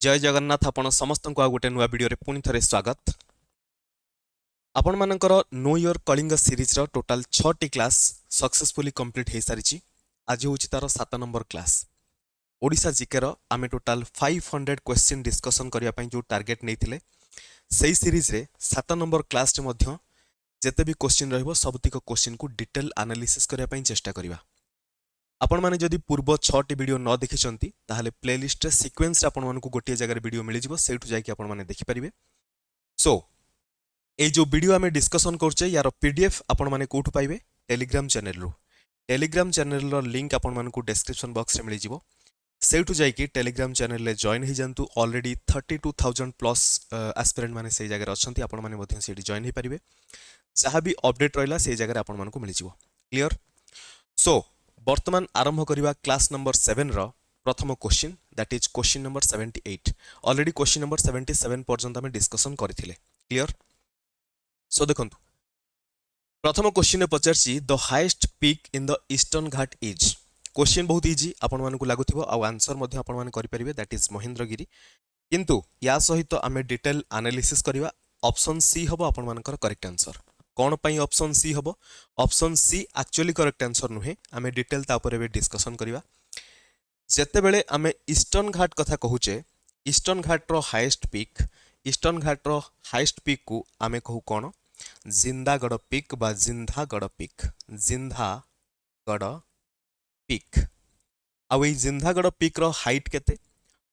जय जगन्नाथ आपण समस्त को आ गोटे नुआ वीडियो रे पुणी थरे स्वागत। आपण मानकर नो योर कलिंग सीरीज रो टोटल 6 टी क्लास सक्सेसफुली कंप्लीट हे सारिची। आज होची तार 7 नंबर क्लास ओडिसा जीके रो आमे टोटल 500 क्वेश्चन डिस्कशन करिया पई जो टारगेट नेथिले सेही सीरीज रे 7 नंबर क्लास रे मध्य जेते भी क्वेश्चन रहबो सबतिक क्वेश्चन को डिटेल एनालिसिस करिया पई चेष्टा करिवा। आपण माने जदि पूर्व 6 टी वीडियो न देखिचंती ताहाले प्लेलिस्ट रे सीक्वेंस रे आपण मानकु गोटिए जगह रे वीडियो मिलि जिवो सेठु जाय कि आपण माने देखि परिबे। सो ए जो वीडियो आमे डिस्कशन करछे यार पीडीएफ आपण माने कोठु पाइबे टेलीग्राम चैनल रो। टेलीग्राम चैनल रो लिंक आपण मानकु डिस्क्रिप्शन बॉक्स रे मिलि जिवो सेठु जाय कि टेलीग्राम चैनल रे जॉइन हे जंतु। ऑलरेडी 32000 प्लस एस्पिरेंट माने सेही जगह रे अछंती आपण माने मध्य सेठी जॉइन हे परिबे। जहा भी अपडेट रहला सेही जगह रे आपण मानकु मिलि जिवो। क्लियर। सो वर्तमान आरंभ करिवा क्लास नंबर 7 रो प्रथम question that is question number 78। Already question number 77 पर्यंत हम डिस्कशन करथिले। क्लियर। सो देखंतु प्रथम क्वेश्चन पचारसी the highest peak in the eastern ghat is. Question बहुत इजी आपण मानकु लागुथिबो आ आंसर मध्ये आपण माने करि परिबे दैट इज महेंद्रगिरी। किंतु या सहित आमे डिटेल एनालिसिस करिवा। ऑप्शन सी हबो आपण मानकर करेक्ट आंसर। कौन पाई ऑप्शन सी हबो? Option C actually correct answer नुहे। आमे डिटेल तापर बे डिस्कशन करिवा। जेते बेले आमे ईस्टर्न घाट कथा कहूचे ईस्टर्न घाट रो हाईएस्ट पीक ईस्टर्न घाट रो हाईएस्ट पीक को आमे कहू कोन जिंदागढ़ पीक बा जिंधागढ़ पीक। जिंधागढ़ पीक आ ए जिंधागढ़ पीक रो हाइट केते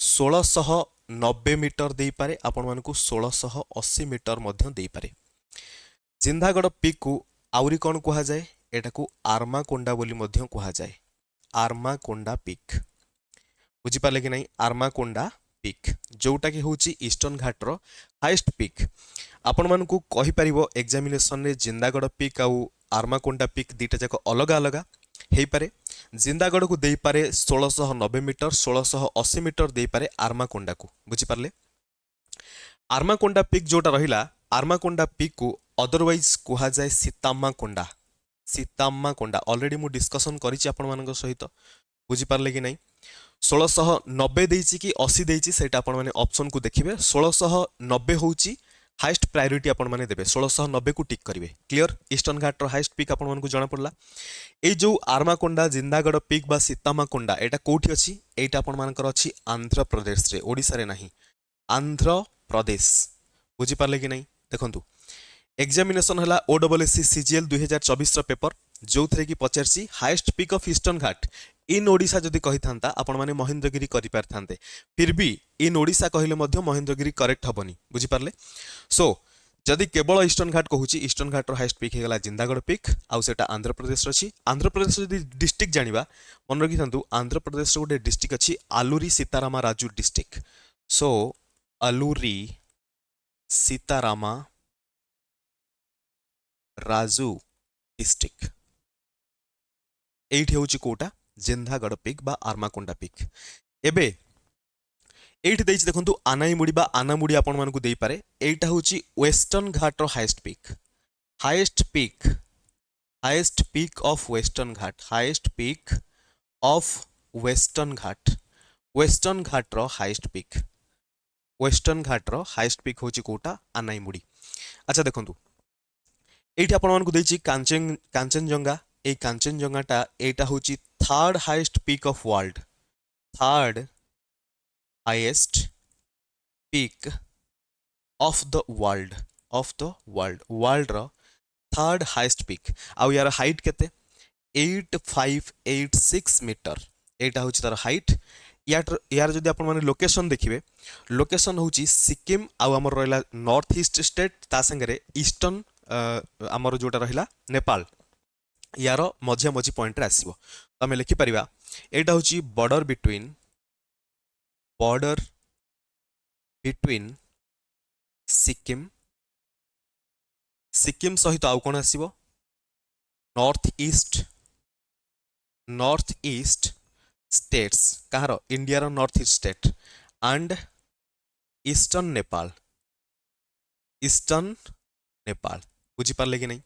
1690 मीटर देई पारे। आपण मानकु 1680 मीटर मध्य देई पारे। जिंधागढ़ पीक को आउरी कौन कहा जाए एटा को आर्माकोंडा बोली मध्य कहा जाए। आर्माकोंडा पीक बुझी पाले कि नहीं? आर्माकोंडा पीक जोटा कि होची ईस्टर्न घाट रो हाईएस्ट पीक। आपण मानकु कहि परिबो एग्जामिनेशन रे जिंदागढ़ पीक आउ आर्माकोंडा पीक दीटा जाक अलग अलग हेई पारे। जिंदागढ़ को देई पारे 1690 मीटर 1680 मीटर देई पारे आर्माकोंडा को। बुझी पारले? आर्माकोंडा पीक जोटा रहिला आर्माकोंडा पीक को अदरवाइज कहा जाए सीतामाकोंडा। सीतामाकोंडा ऑलरेडी मु डिस्कशन करिछि आपण मानक सहित। बुझी पारले कि नहीं? 1690 देइछि कि 80 देइछि सेटा आपण माने ऑप्शन को देखिबे। 1690 होउछि हाईएस्ट प्रायोरिटी आपण माने देबे। 1690 को टिक करिवे। क्लियर। ईस्टर्न घाट रो हाईएस्ट पीक आपण मानकु जणा पड़ला। ए जो आर्माकोंडा जिंदागढ़ पीक बा सीतामाकोंडा एटा कोठी अछि? एटा आपण मानकर अछि आंध्र प्रदेश रे, ओडिसा रे नाही, आंध्र प्रदेश। बुझी पारले कि नहीं? देखंतु एग्जामिनेशन हला ओडब्ल्यूएससी सीजीएल 2024 रो पेपर जो थरे कि पचारसी highest peak of eastern ghat in Odisha जदि कहि थांता आपण माने महेंद्रगिरी करि पार थांते। फिर भी इन ओडिशा कहिले मध्य महेंद्रगिरी करेक्ट हबनी। बुझी पारले? सो जदि केवल ईस्टर्न घाट कहूची ईस्टर्न घाट रो हाईएस्ट पीक हेगला जिंदागढ़ पीक आउ सेटा आंध्र प्रदेश रछि। आंध्र प्रदेश जदि डिस्ट्रिक्ट जानिबा मन रखि थांतु आंध्र प्रदेश रो गोटे डिस्ट्रिक्ट अछि आलूरी सीतारामा राजू डिस्ट्रिक्ट। सो आलूरी सीतारामा राजू डिस्ट्रिक्ट एठी होची कोटा जिंदागढ़ पीक बा आर्माकोंडा पीक। एबे एठी देइछि देखंतु आनाईमुडी बा आनामुडी आपण मानकु देई पारे। एटा होची वेस्टर्न घाट रो highest peak. Highest peak of Western Ghat. Highest peak of Western Ghat. Western Ghat रो हाईएस्ट पीक। वेस्टर्न घाट रो हाईएस्ट पीक होची कोटा आनाईमुडी। अच्छा देखंतु एठी आपण मानकु देइछि कांचनजंगा। ए कांचनजंगाटा एटा होची third highest peak of world. Third highest peak of the world. Of the world world रो थर्ड हाईएस्ट पीक आउ यार हाइट केते 8586 मीटर। एटा होची तार हाइट। यार जदि आपण माने लोकेशन देखिबे लोकेशन होची सिक्किम आउ हमर रहला नॉर्थ ईस्ट स्टेट ता संगे ईस्टर्न हमर जोटा रहला नेपाल यार मझिया मझी पॉइंट रे आसीबो। तो हमें लिखि परिबा एटा होची बॉर्डर बिटवीन सिक्किम सिक्किम सहित आउ कोन आसीबो नॉर्थ ईस्ट स्टेट्स कहार इंडिया रो north east state and eastern Nepal. बुझी पारले कि नहीं?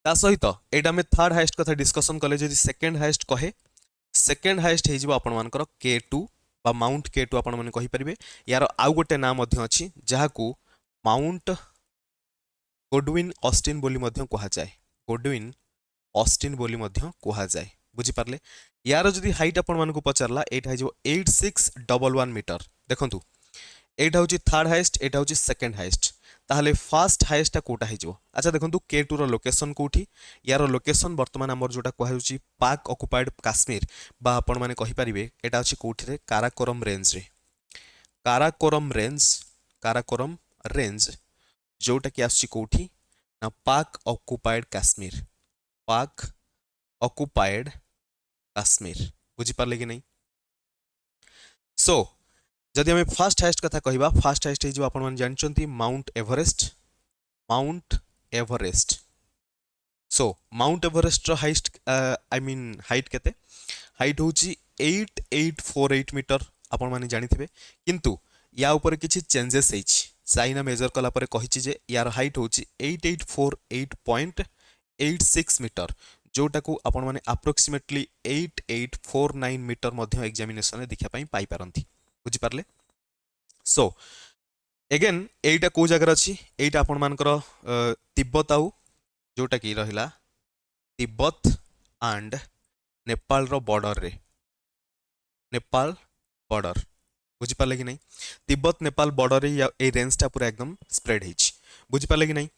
ता सहित एटा में थर्ड हाईएस्ट कथा डिस्कशन कले जदि सेकंड हाईएस्ट कहे सेकंड हाईएस्ट हे जिवो आपण मानकर K2 बा माउंट के टू आपण माने कहि परिबे। यार आउ गोटे नाम मध्य अछि जहाकू माउंट गोडविन ऑस्टिन बोली मध्य कहा जाए। गोडविन ऑस्टिन बोली मध्य कहा जाए। बुझी पारले। यार जदि हाइट आपण मानकु पचारला एटा जो 8611 मीटर। देखंतु एटा होची थर्ड हाईएस्ट, एटा होची सेकंड हाईएस्ट, ताहले फर्स्ट हाईएस्ट टा कोटा हिजो। अच्छा देखंतु के2 रो लोकेशन कोठी। यार लोकेशन वर्तमान हमर जोटा कहा होची पाक ऑक्युपाइड कश्मीर बा आपण माने कहि परिबे एटा होची कोठी रे काराकोरम रेंज रे। काराकोरम रेंज जोटा कि आसी कोठी ना पाक ऑक्युपाइड कश्मीर। पाक ऑक्युपाइड कश्मीर। बुझी पारले कि नहीं। सो जदि हमें फास्ट हाइस्ट कथा कहबा, फास्ट हाइस्ट हे जो आपण माने जानचंती mount Everest. Mount Everest. So mount Everest रो हाइस्ट आई मीन हाइट केते। हाइट होची 8848 मीटर आपण माने जानिथिबे। किंतु या ऊपर किछि चेंजेस हेछि। चाइना मेजर कला परे कहिछि जे यार हाइट होची 8848.86 मीटर, जोटा को आपण माने अप्रोक्सीमेटली 8849 मीटर मध्य एग्जामिनेशन देखा पाई पारंती। बुझी पारले। सो एगेन एटा को जगह अछि, एटा आपण मानकर तिब्बत आउ जोटा कि रहिला तिब्बत एंड नेपाल रो बॉर्डर रे। नेपाल बॉर्डर। बुझी पारले कि नहीं। तिब्बत नेपाल बॉर्डर रे ए रेंज टा पूरा एकदम स्प्रेड हेछि। बुझी पारले कि नहीं।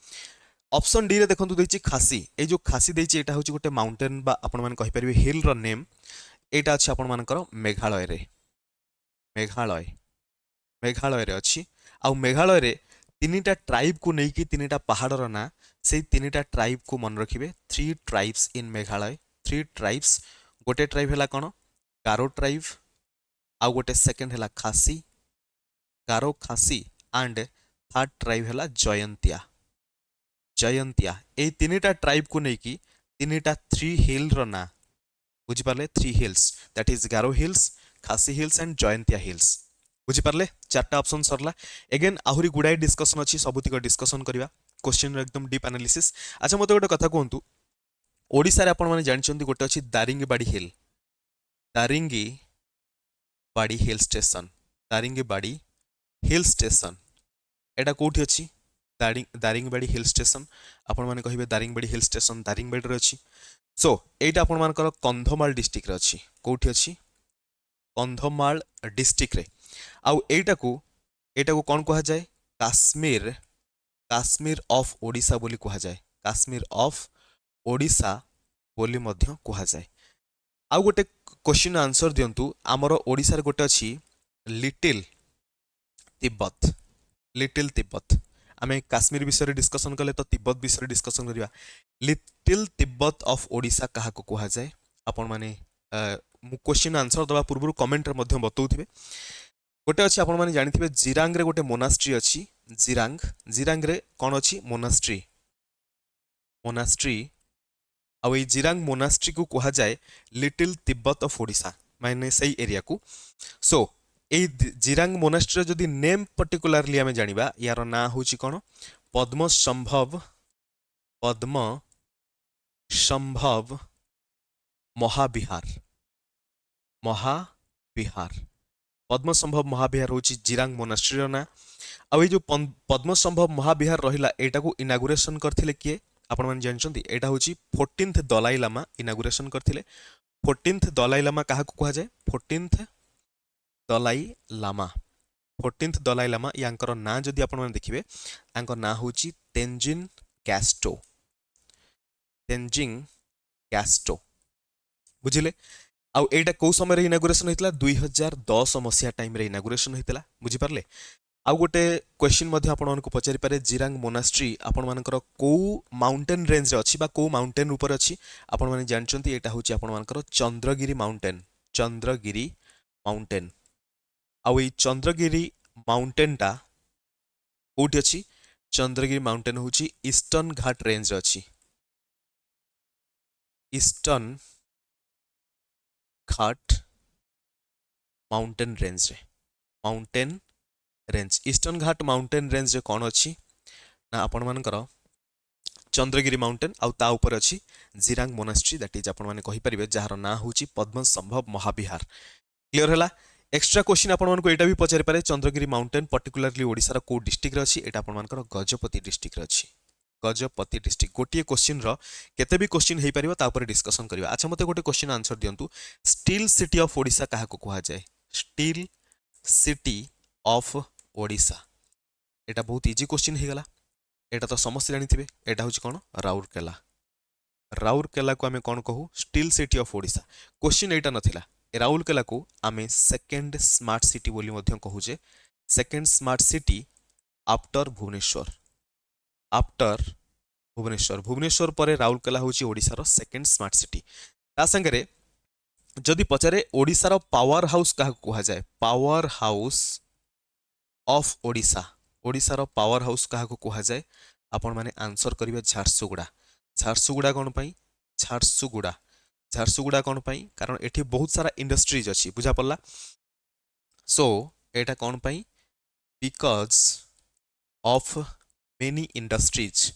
ऑप्शन डी रे देखंतु दैछि खासी। ए जो खासी दैछि एटा होछि गोटे माउंटेन बा आपण माने कहि परिबे हिल रो नेम। एटा अछि आपण मानकर मेघालय रे। मेघालय रे अछि। आउ मेघालय रे तीनिटा ट्राइब को नहीं कि तीनिटा पहाड़ ना से तीनिटा ट्राइब को मन रखिबे। 3 ट्राइब्स इन मेघालय। 3 ट्राइब्स। गोटे ट्राइब हैला कोन गारो ट्राइब, आउ गोटे सेकंड हैला खासी, गारो खासी एंड थर्ड ट्राइब हैला जयंतिया। ए तीनिटा ट्राइब को नहीं कि तीनिटा 3 हिल रो ना। बुझी Parle. 3 hills that is Garo hills, खासी हिल्स एंड जयंतिया हिल्स। बुझी पारले। चारटा ऑप्शन सरला। एगेन आहुरी गुडाई डिस्कशन अछि, सबुतिक डिस्कशन करबा। क्वेश्चन रो एकदम डीप एनालिसिस। अच्छा मते गोटे कथा कहंतु, ओडिसा रे आपण माने जानचंती गोटे अछि Daringbadi hill. Daringbadi hill station. Daringbadi hill station एटा कोठी अछि। दारिंगबाड़ी हिल स्टेशन आपण माने कहिबे दारिंगबाड़ी हिल स्टेशन दारिंगबाड़ी रे अछि। सो एटा आपण मानकर कंधमाल डिस्ट्रिक्ट रे अछि। कोठी अछि कंधमाल डिस्ट्रिक्ट रे। आउ एटा को कौन कहा जाए काश्मीर ऑफ ओडिशा बोली कहा जाए। काश्मीर ऑफ ओडिशा बोली मध्य कहा जाए। आउ गोटे क्वेश्चन आंसर दियंतु। आमर ओडिशा रे गोटे अछि लिटिल तिब्बत। लिटिल तिब्बत। आमे काश्मीर विषय डिस्कशन कले तो तिब्बत विषय डिस्कशन करिया। लिटिल तिब्बत ऑफ ओडिशा कहा को कहा जाए। आपण माने क्वेश्चन आंसर दबा पूर्व कमेंट रे मध्य बतौथिबे। गोटे अछि आपण माने जानिथिबे जिरांग रे गोटे मोनास्ट्री अछि। जिरांग रे कोन अछि मोनास्ट्री। आ ए जिरांग मोनास्ट्री को कहा जाए लिटिल तिब्बत ऑफ ओडिशा माने सही एरिया को। सो ए जिरांग मोनास्ट्री जदि नेम पर्टिकुलरली आमे जानिबा यार ना होची कोन पद्म संभव महाविहार। पद्म संभव महाविहार होची जिरांग मोनास्ट्री ना। आ जो पद्म संभव महाविहार रहिला एटा को इनागुरेशन करथिले किए आपण माने जानचंती। एटा होची 14th दलाई लामा इनागुरेशन करथिले। 14th दलाई लामा काहा को कहा जाए 14th दलाई लामा यांकर ना जदि आपण माने देखिबे यांकर ना होची तेंजिन कैस्टो। बुझिले। आउ एटा को समय रे इनागुरेशन होइतला 2010 मसिया टाइम रे इनागुरेशन होइतला। बुझि पारले। आउ गोटे क्वेश्चन मध्य आपण मानकु पचारि पारे जिरांग मोनास्ट्री आपण मानकर को माउंटेन रेंज रे अछि बा को माउंटेन ऊपर अछि। आपण माने जानचंती एटा होची आपण मानकर चंद्रगिरी माउंटेन। आउ ए चंद्रगिरी माउंटेन टा कोठी अछि। चंद्रगिरी माउंटेन होची ईस्टर्न घाट रेंज रे अछि। ईस्टर्न घाट माउंटेन रेंज ईस्टर्न घाट माउंटेन रेंज रे कोन अछि ना आपण मानकर चंद्रगिरी माउंटेन आउ ता ऊपर अछि जिरांग मोनास्ट्री दैट इज आपण माने कहि परिबे जहार ना होची पद्म संभव महाविहार। क्लियर हला। एक्स्ट्रा क्वेश्चन आपण को एटा भी पचारि पारे चंद्रगिरी माउंटेन पर्टिकुलरली ओडिसा रो को डिस्ट्रिक्ट रे अछि एटा आपण मानकर गजपति डिस्ट्रिक्ट रे अछि गजपति डिस्ट्रिक्ट गोटे क्वेश्चन रो केते भी क्वेश्चन हेई परिबा ता ऊपर डिस्कशन करबा अच्छा मते गोटे क्वेश्चन आंसर दियंतु स्टील सिटी ऑफ ओडिसा काहा को कुहा जाय स्टील सिटी ऑफ ओडिसा एटा बहुत इजी क्वेश्चन हे गला एटा तो समस्त जानि थिबे एटा होची कोन राउरकेला राउरकेला को आमे कोन कहू steel city of Odisha question एटा नथिला राउरकेला को आमे सेकंड स्मार्ट सिटी बोली मध्य कहू जे second smart city after Bhubaneswar after Bhubaneswar Bhubaneswar पर राउरकेला होची ओडिसा रो सेकंड स्मार्ट सिटी ता संगे जदि पचारे ओडिसा रो पावर हाउस काहा कुहा जाय power house of Odisha Odisha रो पावर हाउस काहा कुहा जाय आपण माने आंसर करिवे झारसुगुड़ा झारसुगुड़ा कोन पई झारसुगुड़ा झारसुगुड़ा कोन पई कारण एठी बहुत सारा इंडस्ट्रीज अछि बुझा पड़ला सो एटा कोन पई because of many industries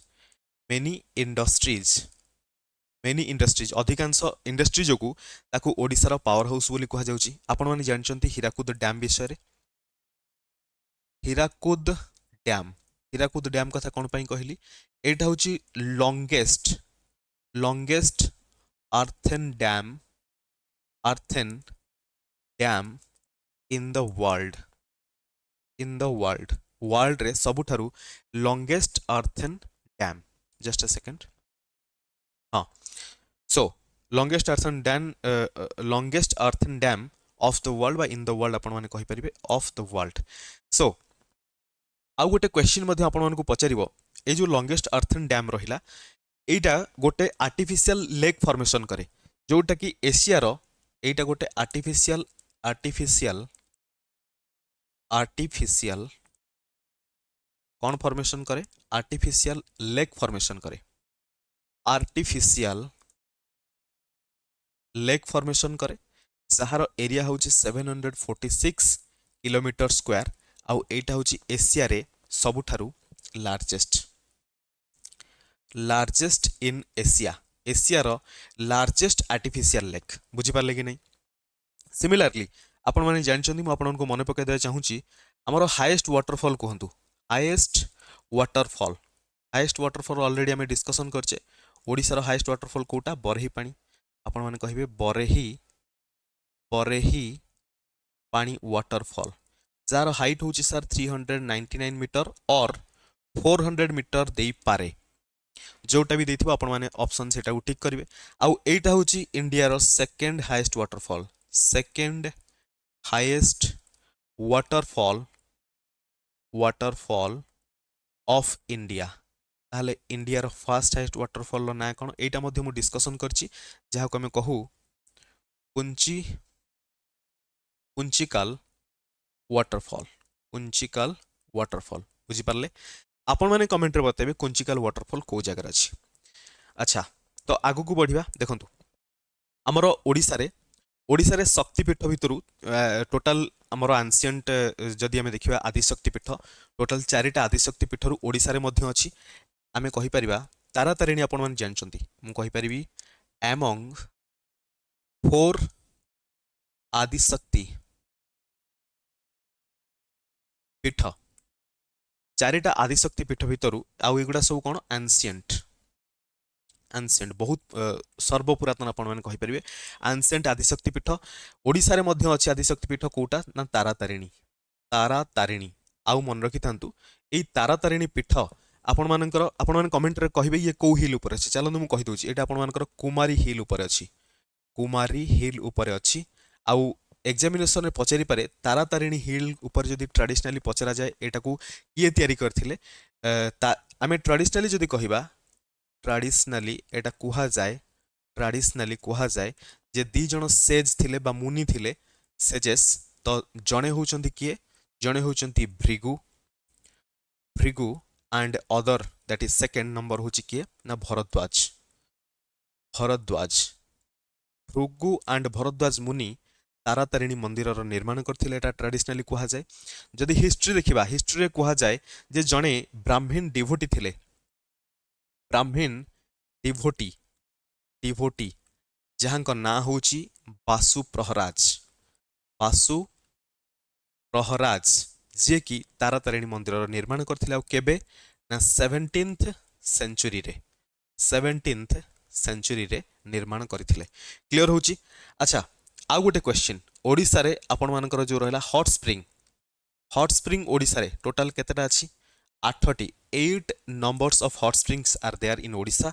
many industries many industries अधिकांश इंडस्ट्री जोगु ताकू ओडिसा रो पावर हाउस बोली कुहा जाउची आपण माने जानचंती हीराकुद डैम विषय रे हीराकुद डैम कथा कौन पाई कहली एटा होची longest earthen dam in the world रे सबुठारु longest earthen dam just a second हाँ so longest earthen dam of the world बा इन द वर्ल्ड आपण माने कहि परिबे ऑफ द वर्ल्ड सो आउ गोटे क्वेश्चन मध्य आपण मानकु पचारिबो ए जो लॉन्गेस्ट अर्थन डैम रहिला एटा गोटे आर्टिफिशियल लेक फॉर्मेशन करे जोटा कि एशिया रो एटा गोटे आर्टिफिशियल कौन फॉर्मेशन करे आर्टिफिशियल लेक फॉर्मेशन करे आर्टिफिशियल लेक फॉर्मेशन करे जहार एरिया होची 746 किलोमीटर स्क्वायर आउ एटा होची एशिया रे सबुठारु लार्जेस्ट इन एशिया रो लार्जेस्ट आर्टिफिशियल लेक बुझी पारले कि नहीं सिमिलरली आपण माने जानचंदी म आपण को मने पकाय दे चाहूची हमरो हाईएस्ट वाटरफॉल कहंतु हाईएस्ट वाटरफॉल ऑलरेडी हमें डिस्कशन करचे ओडिसा रो हाईएस्ट वाटरफॉल कोटा बरही पानी आपण माने कहिबे बरही पानी वाटरफॉल जार हाइट होची सर 399 मीटर और 400 मीटर दे पारे जोटा भी देथिबो आपण माने ऑप्शन सेटा टिक करिवे आउ एटा होची इंडिया रो second highest waterfall of India ताले इंडिया रो फर्स्ट हाईएस्ट वाटरफॉल रो ना कोन एटा मध्ये मु डिस्कशन करची जहा को हम कहू कुंचिकल वाटरफॉल बुझी पारले आपण माने कमेंट रे बताबे कुंचिकल वाटरफॉल को जगह अछि अच्छा तो आगु को बढ़िबा देखंतु हमरो ओडिसा रे शक्तिपीठ भितरु टोटल हमरो एंशिएंट जदि हमें देखिबा आदिशक्तिपीठ टोटल 4टा आदिशक्तिपीठ रु ओडिसा रे मध्ये अछि आमे कहि परिबा तारातारिणी आपण माने जानचंती मु कहि परिबी एमंग 4 आदिशक्ति पीठ 4टा आदिशक्ति पीठ भितर आउ एगुड़ा सब कौन एंशिएंट बहुत सर्वपुरातन आपण माने कहि परिबे एंशिएंट आदिशक्ति पीठ ओडिसा रे मध्ये अछि आदिशक्ति पीठ कोटा ना तारातारिणी आउ मन रखि थांतु एई तारातारिणी पीठ आपण माने कमेंट रे कहिबे ये को हिल ऊपर अछि चलो मु कहि दोछि एटा आपण मानकर कुमारी हिल ऊपर अछि आउ एग्जामिनेशन पचारि पारे तारातारिणी हिल ऊपर जदि ट्रेडिशनली पचरा जाए एटा को किए तयारी करथिले आमे ट्रेडिशनली जदि कहिबा ट्रेडिशनली एटा कुहा जाए जे दी जण सेज थिले बा मुनि थिले सेजेस तो जणे होचंती किए जणे होचंती Bhrigu and other that is second number होची किए ना भरद्वाज भृगु एंड भरद्वाज मुनि तारातारिणी मंदिर निर्माण करथिले एटा ट्रेडिशनली कुहा जाए जदि हिस्ट्री देखिबा हिस्ट्री रे कुहा जाए जे जणे ब्राह्मण डिवोटी थिले डिवोटी जहां को ना होची बासु प्रहराज जे कि तारातारिणी मंदिर निर्माण करथिले केबे ना 17th सेंचुरी रे 17th सेंचुरी रे निर्माण करथिले क्लियर होची। अच्छा आ गोटे क्वेश्चन ओडिसा रे आपण मानकर जो रहला हॉट स्प्रिंग ओडिसा रे टोटल केतेटा अछि 8टी 8 numbers of hot springs are there in Odisha.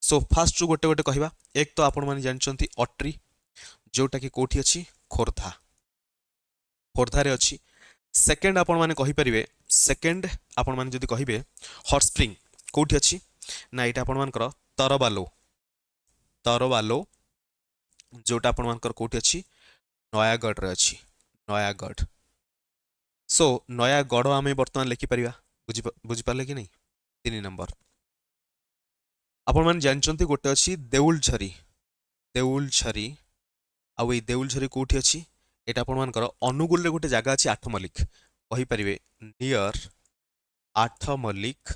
So fast जो गोटे गोटे कहबा एक तो आपण माने जानचंती अट्री जोटा कि कोठी अछि खोर्धा रे अछि। सेकंड आपण माने कहि परिबे सेकंड आपण माने जदि कहिबे हॉट स्प्रिंग कोठी अछि ना एटा आपण मानकर तरवालो जोटा आपण मानकर कोठी अछि नयागढ़ रे अछि नयागढ़। सो नयागढ़ आमे वर्तमान लिखि परिबा बुझि पाले कि नहीं 3 नंबर। आपण माने जानचंती गोटे अछि देउलझरी आउ ए देउलझरी कोठी अछि एटा आपण मानकर अनुगुल रे गोटे जागा अछि आठमल्लिक कहि परिबे नियर आठमल्लिक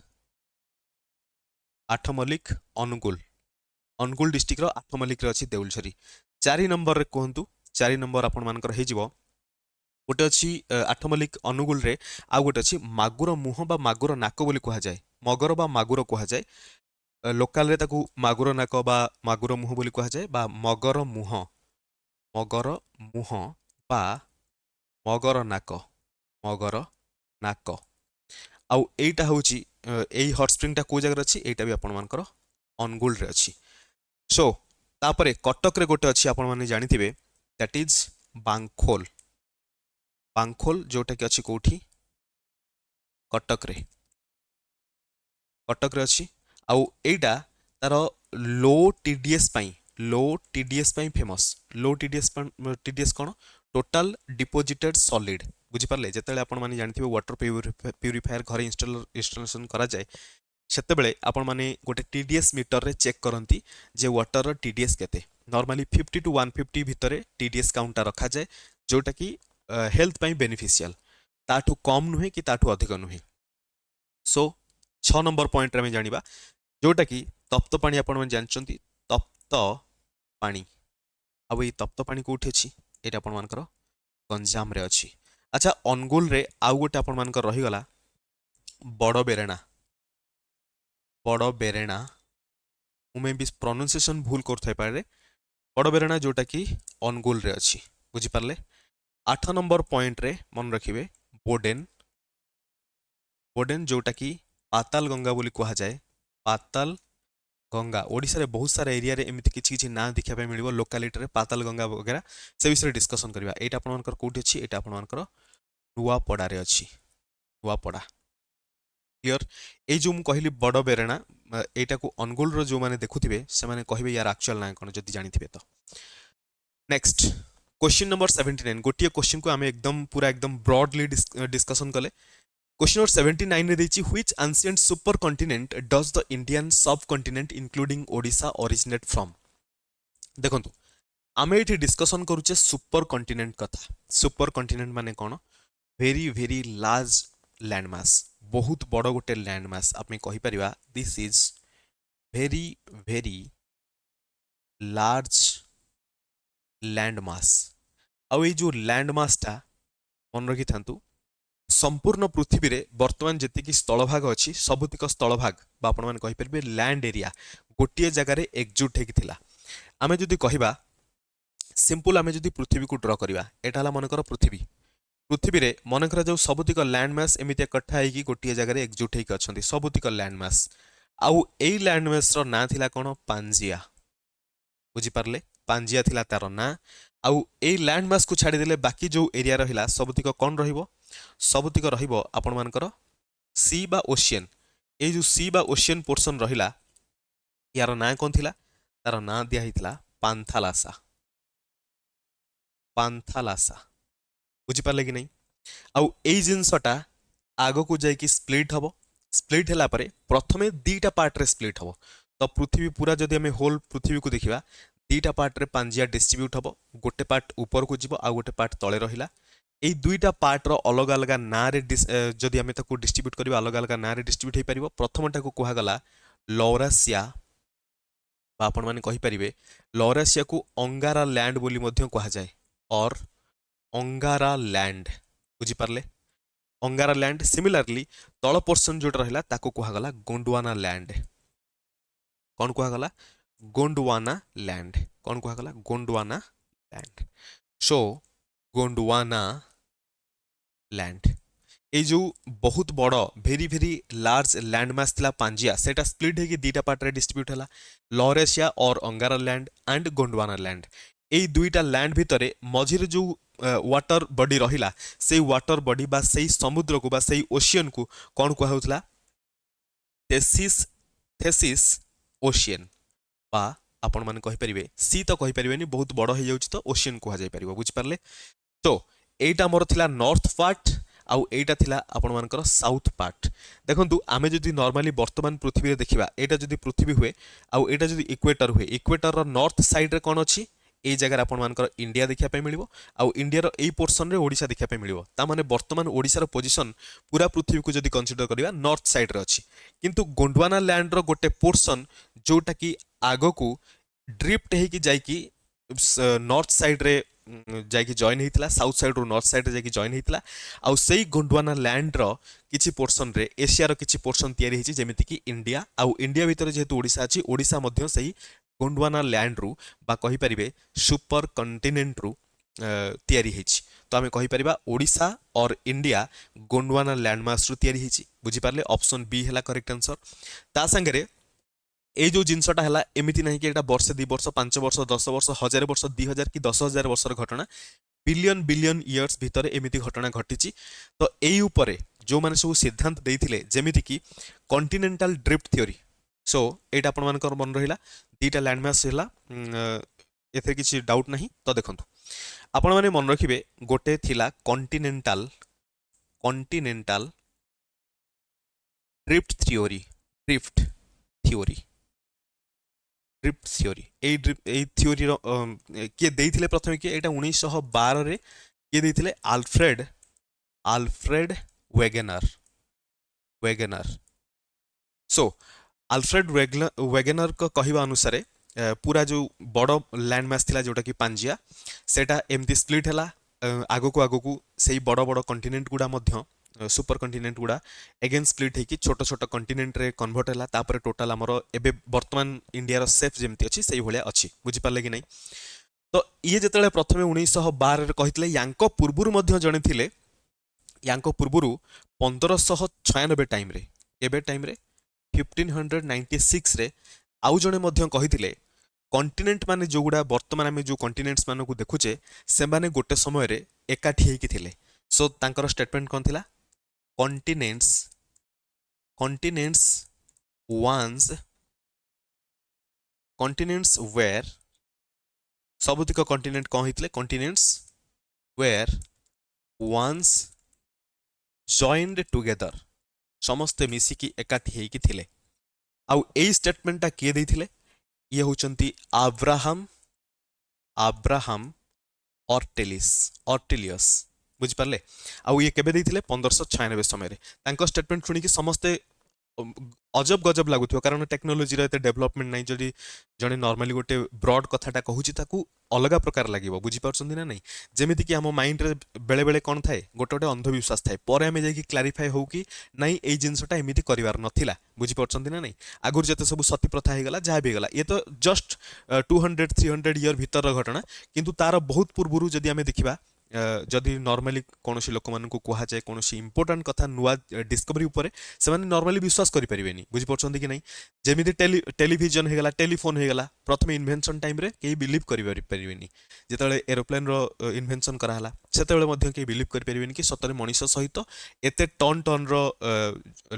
अनुगुल डिस्ट्रिक्ट रो आठमल्लिक रे अछि देउलझरी। 4 नंबर रे कहंतु 4 नंबर आपण मानकर हे जिवो गोटे अछि आठमल्लिक अनुगुल रे आ गोटे अछि मागुर मुह बा मागुर नाक बोली कहा जाय मगर बा मागुर कहा जाय लोकल रे ताकू मागुर नाक बा मागुर मुह बोली कहा जाय बा मगर मुह बा मगर नाक आउ एटा होची एई हॉट स्प्रिंग टा को जगह अछि एटा भी आपण मानकर अनुगुल रे अछि। सो तापरे कटक रे गोटे अछि आपण माने जानिथिबे दैट इज बांखोल जोटा कि अछि कोठी कटक रे अछि आउ एटा तार लो टीडीएस पई फेमस लो टीडीएस कोन टोटल डिपोजिटेड सॉलिड बुझि पारले जेतेले आपण माने जानिथिबे वाटर प्यूरिफायर घरे इंस्टॉलेशन करा जाय सेते बेले आपण माने गोटे टीडीएस मीटर रे चेक करंती जे वाटर रो टीडीएस केते नॉर्मली 50 टू 150 भितरे टीडीएस काउंट रखा जाय जोटा कि हेल्थ पई बेनिफिशियल ताठू कम नुहे कि ताठू अधिक नुहे। सो 6 नंबर पॉइंट रे जानिबा जोटा कि तप्त पानी आपण माने जानचंती तप्त पानी अब ये तप्त पानी कोठी अछि एटा आपण मानकर गंजाम रे अछि। अच्छा अनुगुल रे आउ गोटे आपण मानकर रही गला बड़ बेरेना उमे भी प्रोनाउंसिएशन भूल करथाय पारे बड़ बेरेना जोटा कि अनुगुल रे अछि बुझि पारले। 8 नंबर पॉइंट रे मन रखिबे बोडेन जोटा कि पाताल गंगा बोली कहा जाए पाताल गंगा ओडिसा रे बहुत सारा एरिया रे एमिति किछि किछि ना देखा पे मिलिबो लोकालिटी रे पाताल गंगा वगैरह से विषय डिस्कशन करबा एटा आपण मानकर कोठी अछि एटा आपण मानकर नुआपड़ा रे अछि नुआपड़ा क्लियर। ए जो मु कहली बड़ बेरेना एटा को अनुगुल रो जो माने देखुथिबे से माने कहबे यार एक्चुअल ना कोन जति जानिथिबे तो। नेक्स्ट क्वेश्चन नंबर 79 गोटिए क्वेश्चन को आमे एकदम पूरा एकदम ब्रॉडली डिस्कशन कले। क्वेश्चन नंबर 79 रे देछि which ancient supercontinent does the Indian subcontinent including Odisha originate from. देखंतु आमे एठी डिस्कशन करूचे सुपर कॉन्टिनेंट कथा सुपर कॉन्टिनेंट माने कोन very very large land mass बहुत बड़ गोटे लैंड मास आपने कहि परिबा this is very very large land mass आउ ए जो लैंड मास टा मन रखि थांतु संपूर्ण पृथ्वी रे वर्तमान जेति कि स्थलभाग अछि सबुतिक स्थलभाग बा आपण माने कहि परिबे लैंड एरिया गोटिए जगह रे एकजुट हेकि थिला। आमे जदि कहिबा सिंपल आमे जदि पृथ्वी को ड्रा करिबा एटा हला मनकर पृथ्वी रे मनकर जो सबुतिक लैंड मास एमिति इकट्ठा हेकि गोटिए जगह रे एकजुट हेकि अछंती सबुतिक लैंड मास आउ एई लैंड मास रो ना थिला कोन पांजिया बुझि पारले पांजिया थिला तार ना आउ एई लैंड मास को छाडी देले बाकी जो एरिया रहिला सबुतिक कोन रहिबो सबुतिक रहिबो आपण मानकर सी बा ओशियन ए जो सी बा ओशियन पोर्शन रहिला यार ना कोन थिला तार ना दिया हितला पांथालासा बुझि पारले कि नहीं। आउ एई जिंसटा आगो को जाई कि स्प्लिट हबो स्प्लिट हला परे प्रथमे दीटा पार्ट रे स्प्लिट हबो तो पृथ्वी पूरा जदि हमें होल पृथ्वी को देखिबा दीटा पार्ट रे पांजिया डिस्ट्रीब्यूट हबो गोटे पार्ट ऊपर को जिवो आ गोटे पार्ट तळे रहिला एई दुईटा पार्ट रो अलग अलग ना रे जदि हमें ताको डिस्ट्रीब्यूट करबा अलग अलग ना रे डिस्ट्रीब्यूट हे परिबो प्रथमटा को कुहा गला लौरासिया बा आपण माने कहि परिबे लौरासिया को अंगारा लैंड बोली मध्य कहा जाय और अंगारा लैंड बुझिपारे अंगारा लैंड सिमिलारली तल पोर्सन जोटा रहा ताको कहगला गोंडवाना लैंड कौन कहगला गोंडवाना लैंड कौन कहगला Gondwana land so Gondwana land ए जो बहुत बड़ भेरी भेरी लार्ज लैंडमास थिला पांजिया सेटा स्प्लिट होगी दीटा पार्ट रे डिस्ट्रीब्यूट हला लॉरेशिया और Angara land and Gondwana land ए दुईटा लैंड भितरे मझिरे जो वाटर बॉडी रहिला से वाटर बॉडी बा से समुद्र को बा से ओशियन को कौन कहउतला थेसिस थेसिस ओशियन बा आपण माने कहि परिबे सी तो कहि परिबेनी बहुत बड़ हो जाउछि तो ओशियन कहा जाय परिबो बुझि पारले तो एटा मोर थिला नॉर्थ पार्ट आउ एटा थिला आपण मानकर साउथ पार्ट देखंतु आमे जदि नॉर्मली वर्तमान पृथ्वी रे देखिबा एटा जदि पृथ्वी हुए आउ एटा जदि इक्वेटर हुए इक्वेटर रो नॉर्थ साइड रे कोन अछि ए जगह आपण मानकर इंडिया देखिया पे मिलिबो आउ इंडिया रो एई पोर्शन रे ओडिसा देखिया पे मिलिबो ता माने वर्तमान ओडिसा रो पोजीशन पूरा पृथ्वी को जदि कंसीडर करिबा नॉर्थ साइड रे अछि किंतु गोंडवाना लैंड रो गोटे पोर्शन जोटा की आगो को ड्रिफ्ट हे कि जाई कि नॉर्थ साइड रे जाकि जॉइन होता साउथ साइड रू नॉर्थ साइड जाकि जॉइन होता आउ सेई गोंडवाना लैंड रो किछि पोर्शन रे एशिया रो किछि पोर्शन तयारी हिछि जेमिति कि इंडिया आउ इंडिया भितर जेहेतु ओडिसा अछि ओडिसा मध्य सेई गोंडवाना लैंड रू बा कहि परिबे सुपर कॉन्टिनेंट रू तयारी हिछि तो आमे कहि परिबा ओडिसा और इंडिया गोंडवाना लैंड मास रू तयारी हिछि बुझि पारले ऑप्शन बी हैला करेक्ट आंसर ता संगे ए जो जिनसटा है एमती ना कि एटा वर्ष 2 वर्ष 5 वर्ष 10 वर्ष 1000 वर्ष 2000 कि 10,000 वर्षर घटना बिलियन बिलियन इयर्स भितर एमती घटना घटी तो यही उपरे जो माने सब सिद्धांत देइथिले जेमिति कि कॉन्टिनेंटल ड्रिफ्ट थ्योरी सो एटा आपण मानकर मन रहिला दीटा लैंडमास हैला एथे किछि डाउट नाही तो देखंतु आपण माने मन रखिबे गोटे थिला continental continental drift theory drift theory drift theory ए थ्योरी रो किए देइथिले प्रथमे कि एटा 1912 रे किए देइथिले Alfred Alfred Wegener Wegener so Alfred Wegener को कहिबा अनुसार पूरा जो बड़ लैंडमास थिला जोटा कि पांजिया सेटा एमती स्प्लिट हला आगो को सेई बड़ बड़ कॉन्टिनेंट गुडा मध्य सुपर कॉन्टिनेंट गुडा एगेन स्प्लिट होगी छोट छोट कॉन्टिनेंट रे कन्वर्ट है तापर टोटाल आमर एबे वर्तमान इंडिया रो सेफ जेमती अछि सेही भलिया अछि बुझि पारले कि नै तो ये जेतेले प्रथमे 1912 रे कहितले यांको पूर्वरु मध्य जणे थिले यांको पूर्वरु 1596 टाइम रे एबे टाइम रे 1596 रे आउ जणे मध्य कहितले कॉन्टिनेंट माने जो गुडा वर्तमान आमे जो कॉन्टिनेंट्स मानको देखुचे से माने गोटे समय रे एकाठी हेकी थिले सो तांकर स्टेटमेंट कोन थिला continents continents once continents were सबुतिक continent कौन हितले continents were once joined together समस्ते मिसिकी एकाठी हेकी थिले आउ एई स्टेटमेंटा किए देइथिले ये होचंती अब्राहम अब्राहम ऑर्टेलियस बुझि पारले आउ ये केबे देइथिले 1596 समय रे तांको स्टेटमेंट सुनी कि समस्ते अजब गजब लागुथियो कारण टेक्नोलॉजी रे एते डेवलपमेंट नै जदी जने नॉर्मली गोटे ब्रॉड कथाटा कहूची ताकू अलगा प्रकार लागिवो बुझि पारछन ना नै जेमिति कि हम माइंड रे बेले बेले कोन थाए गोटे गोटे अंधविश्वास थाए परे हमें जाई कि क्लैरिफाई हो कि नै ए जिंसटा एमिति करिवार नथिला बुझि पारछन ना नै आगुर जते सब सती प्रथा हे गला जा भी गला ये तो जस्ट 200 300 ईयर भीतर घटना किंतु तार बहुत पूर्वरु जदी हमें देखिबा जदि नॉर्मली कौन लोक मान कह जाए कौन इंपोर्टाट कथा नुआ डिस्कवरी उपरे से माने नॉर्मली विश्वास करि परिबेनी बुझि परछन कि नै जेमिति टेलीविजन हे गला टेलीफोन हे गला प्रथम इन्वेंशन टाइम रे केही बिलीव करि परिबेनी जेतले एरोप्लेन रो इन्वेंशन करा हला सेतेबेले मध्य केही बिलीव करि परिबेनी कि सतरे मनुष्य सहित एते टन टन रो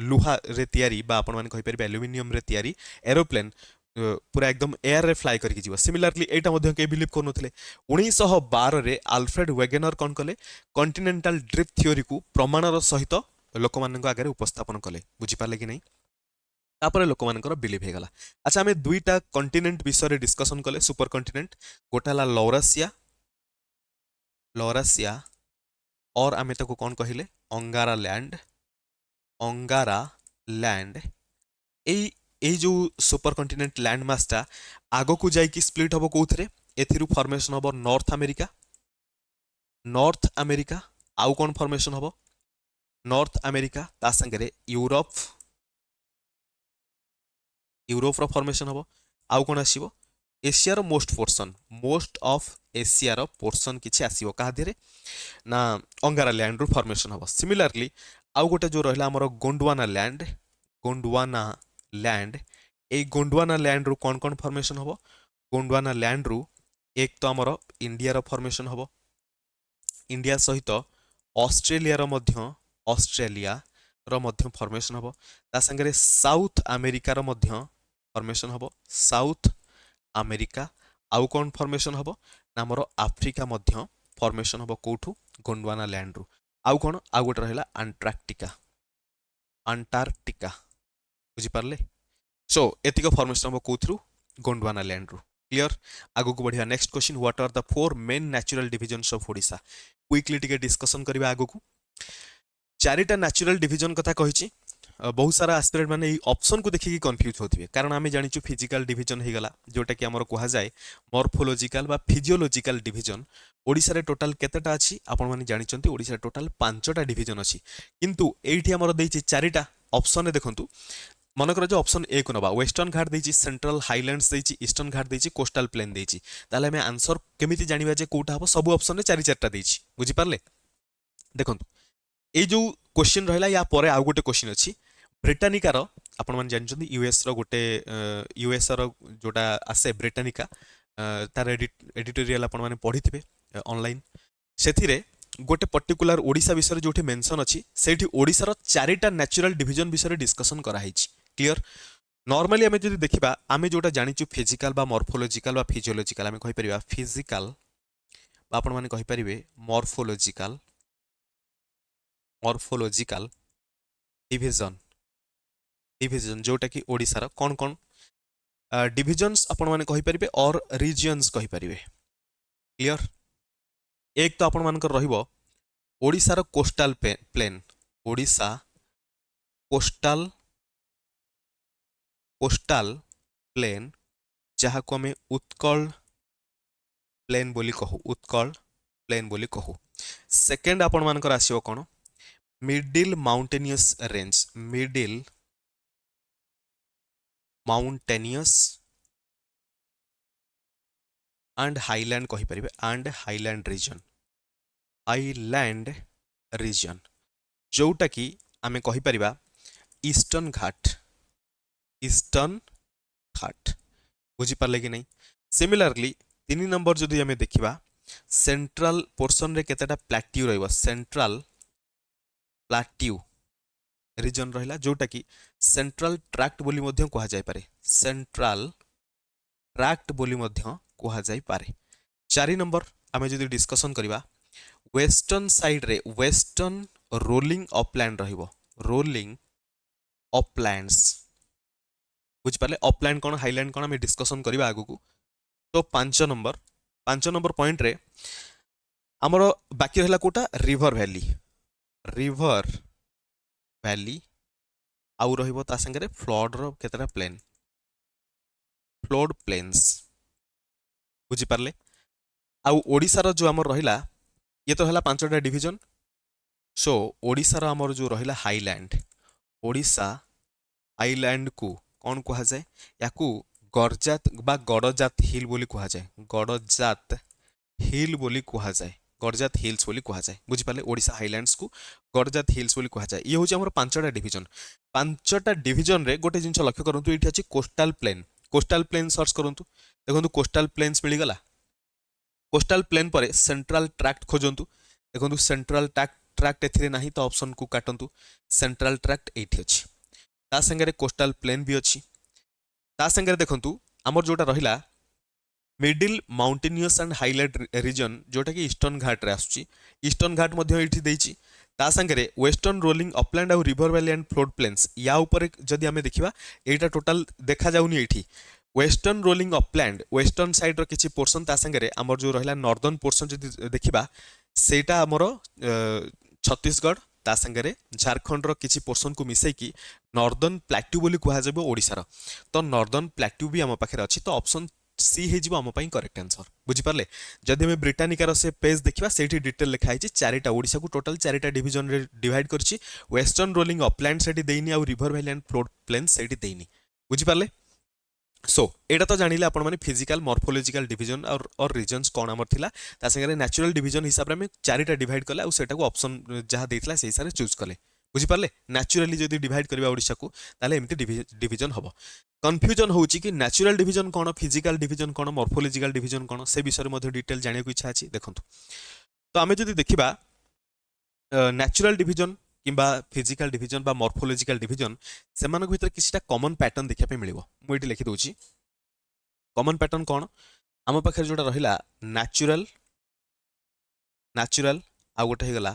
लुहा रे तयारी बा आपण माने कहि परिबे एल्युमिनियम रे तयारी एरोप्लेन पूरा एकदम एयर रे फ्लाई करके जीव सिमिलरली एटा मध्य के बिलीव करनथिले 1912 रे आल्फ्रेड वेगेनर कोन कले कॉन्टिनेंटल ड्रिफ्ट थ्योरी को प्रमाणर सहित लोक मानक आगे उपस्थापन कले बुझि पाले कि नै तापर लोक मानकर बिलीव हे गला अच्छा हमें दुईटा कॉन्टिनेंट विषय रे डिस्कशन कले सुपर कॉन्टिनेंट गोटा ला लौरासिया और आमे ताको कोन कहिले अंगारा लैंड ए जो सुपर कॉन्टिनेंट लैंड मासटा आगो को जाई कि स्प्लिट हबो कोथरे एथिरु फॉर्मेशन हबो नॉर्थ अमेरिका आउ कौन फॉर्मेशन हम नॉर्थ अमेरिका ता संगे यूरोप यूरोप रो फॉर्मेशन हम आउ कौन आसीबो एशिया रो मोस्ट ऑफ एशिया रो पोर्शन किछि आसीबो कहा धीरे ना अंगारा लैंड रो फॉर्मेशन हम सिमिलरली आउ गोटे जो रहला हमर गोंडवाना लैंड ए गोंडवाना लैंड रू कौन कौन फॉर्मेशन हम गोंडवाना लैंड रू एक तो हमर इंडिया रो फॉर्मेशन हम इंडिया सहित ऑस्ट्रेलिया रो मध्य फॉर्मेशन हम ता संगे साउथ अमेरिका रो मध्य फॉर्मेशन हम साउथ अमेरिका आउ कौन फॉर्मेशन हम ना हमर आफ्रिका मध्य फॉर्मेशन हम कोठू गोंडवाना लैंड रू आउ कौन आउ गोटे रहला अंटार्कटिका बुझी पारले सो एतिक फॉर्मेशन हम कोथ्रू गोंडवाना लैंड रू क्लियर आगु को बढ़िया next question what are the four main natural divisions of Odisha quickly टिके डिस्कशन करबा आगु को चारिटा नेचुरल डिविजन कथा कहिछि बहुत सारा एस्पिरेंट माने ई ऑप्शन को देखि कंफ्यूज होथिबे कारण आमे जानिछु फिजिकल डिविजन हे गला जोटा कि हमर कोहा जाय मॉर्फोलॉजिकल बा फिजियोलॉजिकल डिविजन ओडिसा रे टोटल केतेटा अछि आपण माने जानिचंती ओडिसा रे टोटल 5टा डिविजन अछि किंतु एठी हमर देछि चारिटा ऑप्शन रे देखंतु मन कर जो ऑप्शन ए को नबा वेस्टर्न घाट देछि सेंट्रल हाईलैंड्स देछि ईस्टर्न घाट देछि कोस्टल प्लेन देछि ताले हमें आंसर केमिति जानिबा जे कोटा हबो सब ऑप्शन रे चारि चारटा देछि बुझी पारले देखंतु ए जो क्वेश्चन रहला या परे आ गोटे क्वेश्चन अछि ब्रिटानिका रो आपण मन जानछन्ती यूएस रो गोटे यूएस रो जोटा आसे ब्रिटानिका तार एडिटोरियल आपण माने पढिथिबे ऑनलाइन सेथिरे गोटे पर्टिकुलर ओडिसा विषय जोठी मेंशन अछि सेठी ओडिसा रो चारिटा नेचुरल डिविजन विषय डिस्कशन करा हिच क्लियर नॉर्मली हमें जदि देखिबा आमे जोटा जानिछु फिजिकल बा मॉर्फोलॉजिकल बा फिजियोलॉजिकल हमें कहि परिबा फिजिकल बा आपण माने कहि परिबे मॉर्फोलॉजिकल डिविजन जोटा कि ओडिसा रो कोन कोन डिविजन्स आपण माने कहि परिबे और रीजन्स कहि परिबे क्लियर एक तो आपण मानकर रहिबो ओडिसा रो coastal plain Odisha coastal plain जहाँ को हमें उत्कल प्लेन बोली कहू सेकेंड आपण मानकर आसीबो कोन middle mountainous range and highland कहि परिबे एंड हाईलैंड रीजन जोटा कि आमे कहि परिबा ईस्टर्न घाट बुझी पारले कि नहीं सिमिलरली 3 नंबर जदि आमे देखिबा सेंट्रल पोर्शन रे केतेटा प्लेट्यू रहइबो सेंट्रल प्लेट्यू रीजन रहिला जोटा कि सेंट्रल ट्रैक्ट बोली मध्य कहा जाय पारे सेंट्रल ट्रैक्ट बोली मध्य कहा जाय पारे 4 नंबर आमे जदि डिस्कशन करिबा वेस्टर्न साइड रे वेस्टर्न रोलिंग अपलैंड रहिबो रोलिंग अपलैंड्स बुझ पाले अपलैंड कोन हाईलैंड कोन आमे डिस्कशन करिबा आगु को तो 5 नंबर पॉइंट रे हमरो बाकी रहला कोटा रिवर वैली आउ रहिबो ता संगे फ्लड रो केतरा फ्लड प्लेन्स बुझी पारले आउ ओडिसा रो जो हमर रहिला ये तो हला 5टा डिविजन सो ओडिसा रो हमर जो रहिला हाईलैंड ओडिसा आइलैंड को कौन कहा जाए याकू गड़जात बा गड़जात हिल बोली कहा जाए गड़जात हिल्स बोली कहा जाए बुझी पाले ओडिसा हाईलैंड्स को गड़जात हिल्स बोली कहा जाए ये होची हमर 5टा डिविजन रे गोटे जिंस लक्ष्य करंतु एठी अछि कोस्टल प्लेन सर्च करंतु देखंतु कोस्टल प्लेन्स मिली गला कोस्टल प्लेन पर सेंट्रल ट्रैक्ट खोजंतु देखंतु सेंट्रल ट्रैक्ट एथिरे नाही तो ऑप्शन को काटंतु सेंट्रल ट्रैक्ट एठी अछि ता संगे कोस्टल प्लेन भी अछि ता संगे देखंतु हमर जोटा रहिला middle mountainous and highland region जोटा कि ईस्टर्न घाट रे आसुची ईस्टर्न घाट मध्य एठी देइची ता संगे वेस्टर्न रोलिंग अपलैंड और river valley and flood plains या ऊपर जदि हमें देखिबा एटा टोटल देखा जाउनी एठी western rolling upland western side रो किछि पोर्शन ता संगे हमर जो रहिला नॉर्दर्न पोर्शन जदि देखिबा सेटा हमर छत्तीसगढ़ ता संगे झारखंड रो किछि पोर्शन को मिसै कि नॉर्दर्न प्लेट्यू बोली कहा जाबो ओडिसा रो तो नॉर्दर्न प्लेट्यू भी हम पाखरे अछि तो ऑप्शन सी हेजिबो आम पई करेक्ट आंसर बुझी पारले जदि हम ब्रिटानिकार से पेज देखिबा सेठी डिटेल लिखा है चारिटा ओडिशा को टोटल चारिटा डिवीजन रे डिवाइड करछि वेस्टर्न रोलिंग अपलैंड सेठी देइनी आ river valley and flood plain सेठी देइनी बुझी पारले सो एटा तो जानिले आपण माने फिजिकल मॉर्फोलॉजिकल डिवीजन और रीजन्स कोन हमर थिला ता संगे नेचुरल डिवीजन हिसाब रे हम चारिटा डिवाइड कला और सेटा को ऑप्शन जहा देइतला से हिसाब रे चूज कले बुझी पारले नेचुरली जदि डिवाइड करबा ओडिशा को ताले एमती डिवीजन हबो कन्फ्यूजन होउची कि नेचुरल डिवीजन कोन फिजिकल डिवीजन कोन मॉर्फोलॉजिकल डिवीजन कोन से विषय रे मध्ये डिटेल जानिया को इच्छा अछि देखंतु तो आमे जदि देखिबा नेचुरल डिवीजन किंबा फिजिकल डिवीजन बा मॉर्फोलॉजिकल डिवीजन सेमान भीतर किछटा कॉमन पैटर्न देखिया पे मिलिबो मु एटी लिखि दोची कॉमन पैटर्न कोन आम पाखे जोटा रहिला नेचुरल नेचुरल आ गोटे हे गला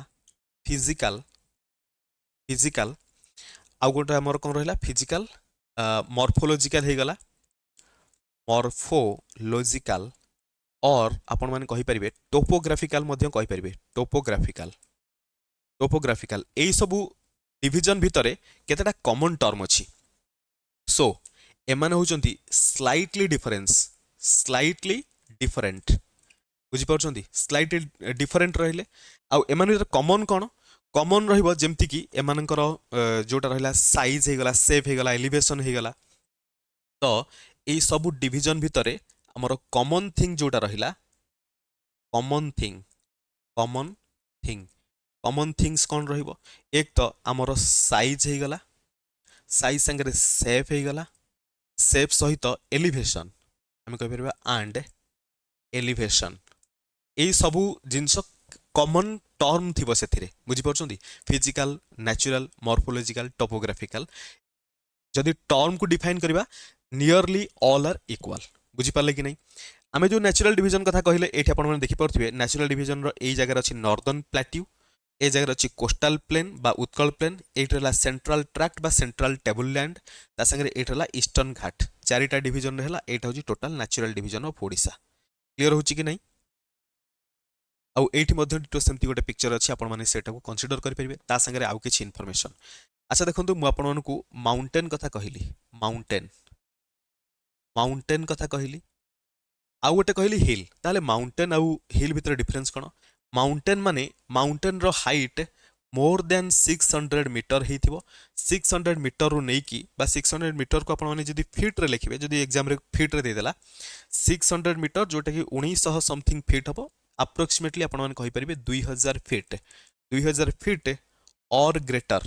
फिजिकल फिजिकल आ गोटे हमर कोन रहिला फिजिकल मॉर्फोलॉजिकल हे गला मॉर्फोलॉजिकल और आपण माने कहि परिबे टोपोग्राफिकल मध्ये कहि परिबे टोपोग्राफिकल टोपोग्राफिकल एई सबु डिवीजन भितरे केतेटा कॉमन टर्म अछि सो एमाने होचंती स्लाइटली डिफरेंट बुझी पाउछंती स्लाइटली डिफरेंट रहिले आ एमाने कॉमन कोन कॉमन रहिबो जेमति कि एमानकर जोटा रहिला साइज हे गला शेप हे गला एलिवेशन हे गला तो एई सबु डिवीजन भितरे हमर कॉमन थिंग जोटा रहिला कॉमन थिंग्स कौन रहिबो एक तो आमर साइज हे गला साइज संगे शेप हे गला शेप सहित एलिवेशन हम कहि परबा एंड एलिवेशन ए सबु जिंस कॉमन टर्म थिबो सेथिरे बुझी परछंती फिजिकल नेचुरल मॉर्फोलॉजिकल टोपोग्राफिकल जदि टर्म को डिफाइन करबा नियरली ऑल आर इक्वल बुझी पाले कि नहीं आमे जो नेचुरल डिवीजन कथा कहले एठी आपण माने देखि परथिबे नेचुरल डिवीजन रो एई जगह अछि नॉर्दर्न प्लेट्यू ए जगह अच्छी कोस्टाल प्लेन बा उत्कल प्लेन एटा सेंट्रल ट्रैक्ट बा सेंट्रल टेबल लैंड ता संगे एटा ईस्टर्न घाट चारिटा डिवीजन रहला एटा होची total natural division of Odisha clear होची कि नहीं आउ एठी मध्ये डिटो सेमती गोटे पिक्चर अछि आपण माने सेटा को कंसीडर करि परिबे ता संगे आउ किछि इन्फॉर्मेशन अच्छा देखंतु मु आपण मानकु माउंटेन कथा कहिली माउंटेन कथा कहिली आउ गोटे कहिली हिल ताले माउंटेन आउ हिल भितर डिफरेंस कोन माउंटेन माने माउंटेन रो हाइट मोर देन 600 मीटर हेथिबो 600 मीटर रु नै की बा 600 मीटर को आपण माने जदी फीट रे लिखिबे जदी एग्जाम रे फीट रे दे देला 600 मीटर जोटा कि 1900 समथिंग फीट हबो अप्रोक्सीमेटली आपण माने कहि परिबे 2000 फीट और ग्रेटर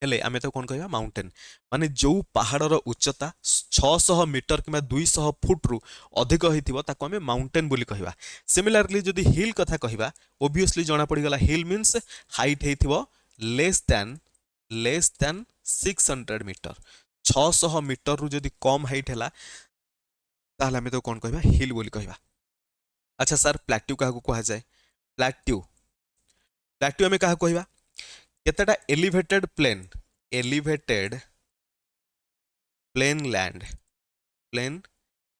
हेले आमे तो कोन कहबा माउंटेन माने जो पहाड़ रो उच्चता 600 मीटर किबा 200 फुट रु अधिक हेतिबो ताको आमे माउंटेन बोली कहबा सिमिलरली जदी हिल कथा कहबा ऑब्वियसली जणा पड़ी गला हिल मींस हाइट हेतिबो लेस देन 600 मीटर 600 मीटर रु जदी कम हाइट हैला ताहले आमे तो कोन कहबा हिल बोली कहबा अच्छा सर प्लेट्यू काहा को कहा जाय प्लेट्यू आमे काहा कहबा केतेटा एलिवेटेड प्लेन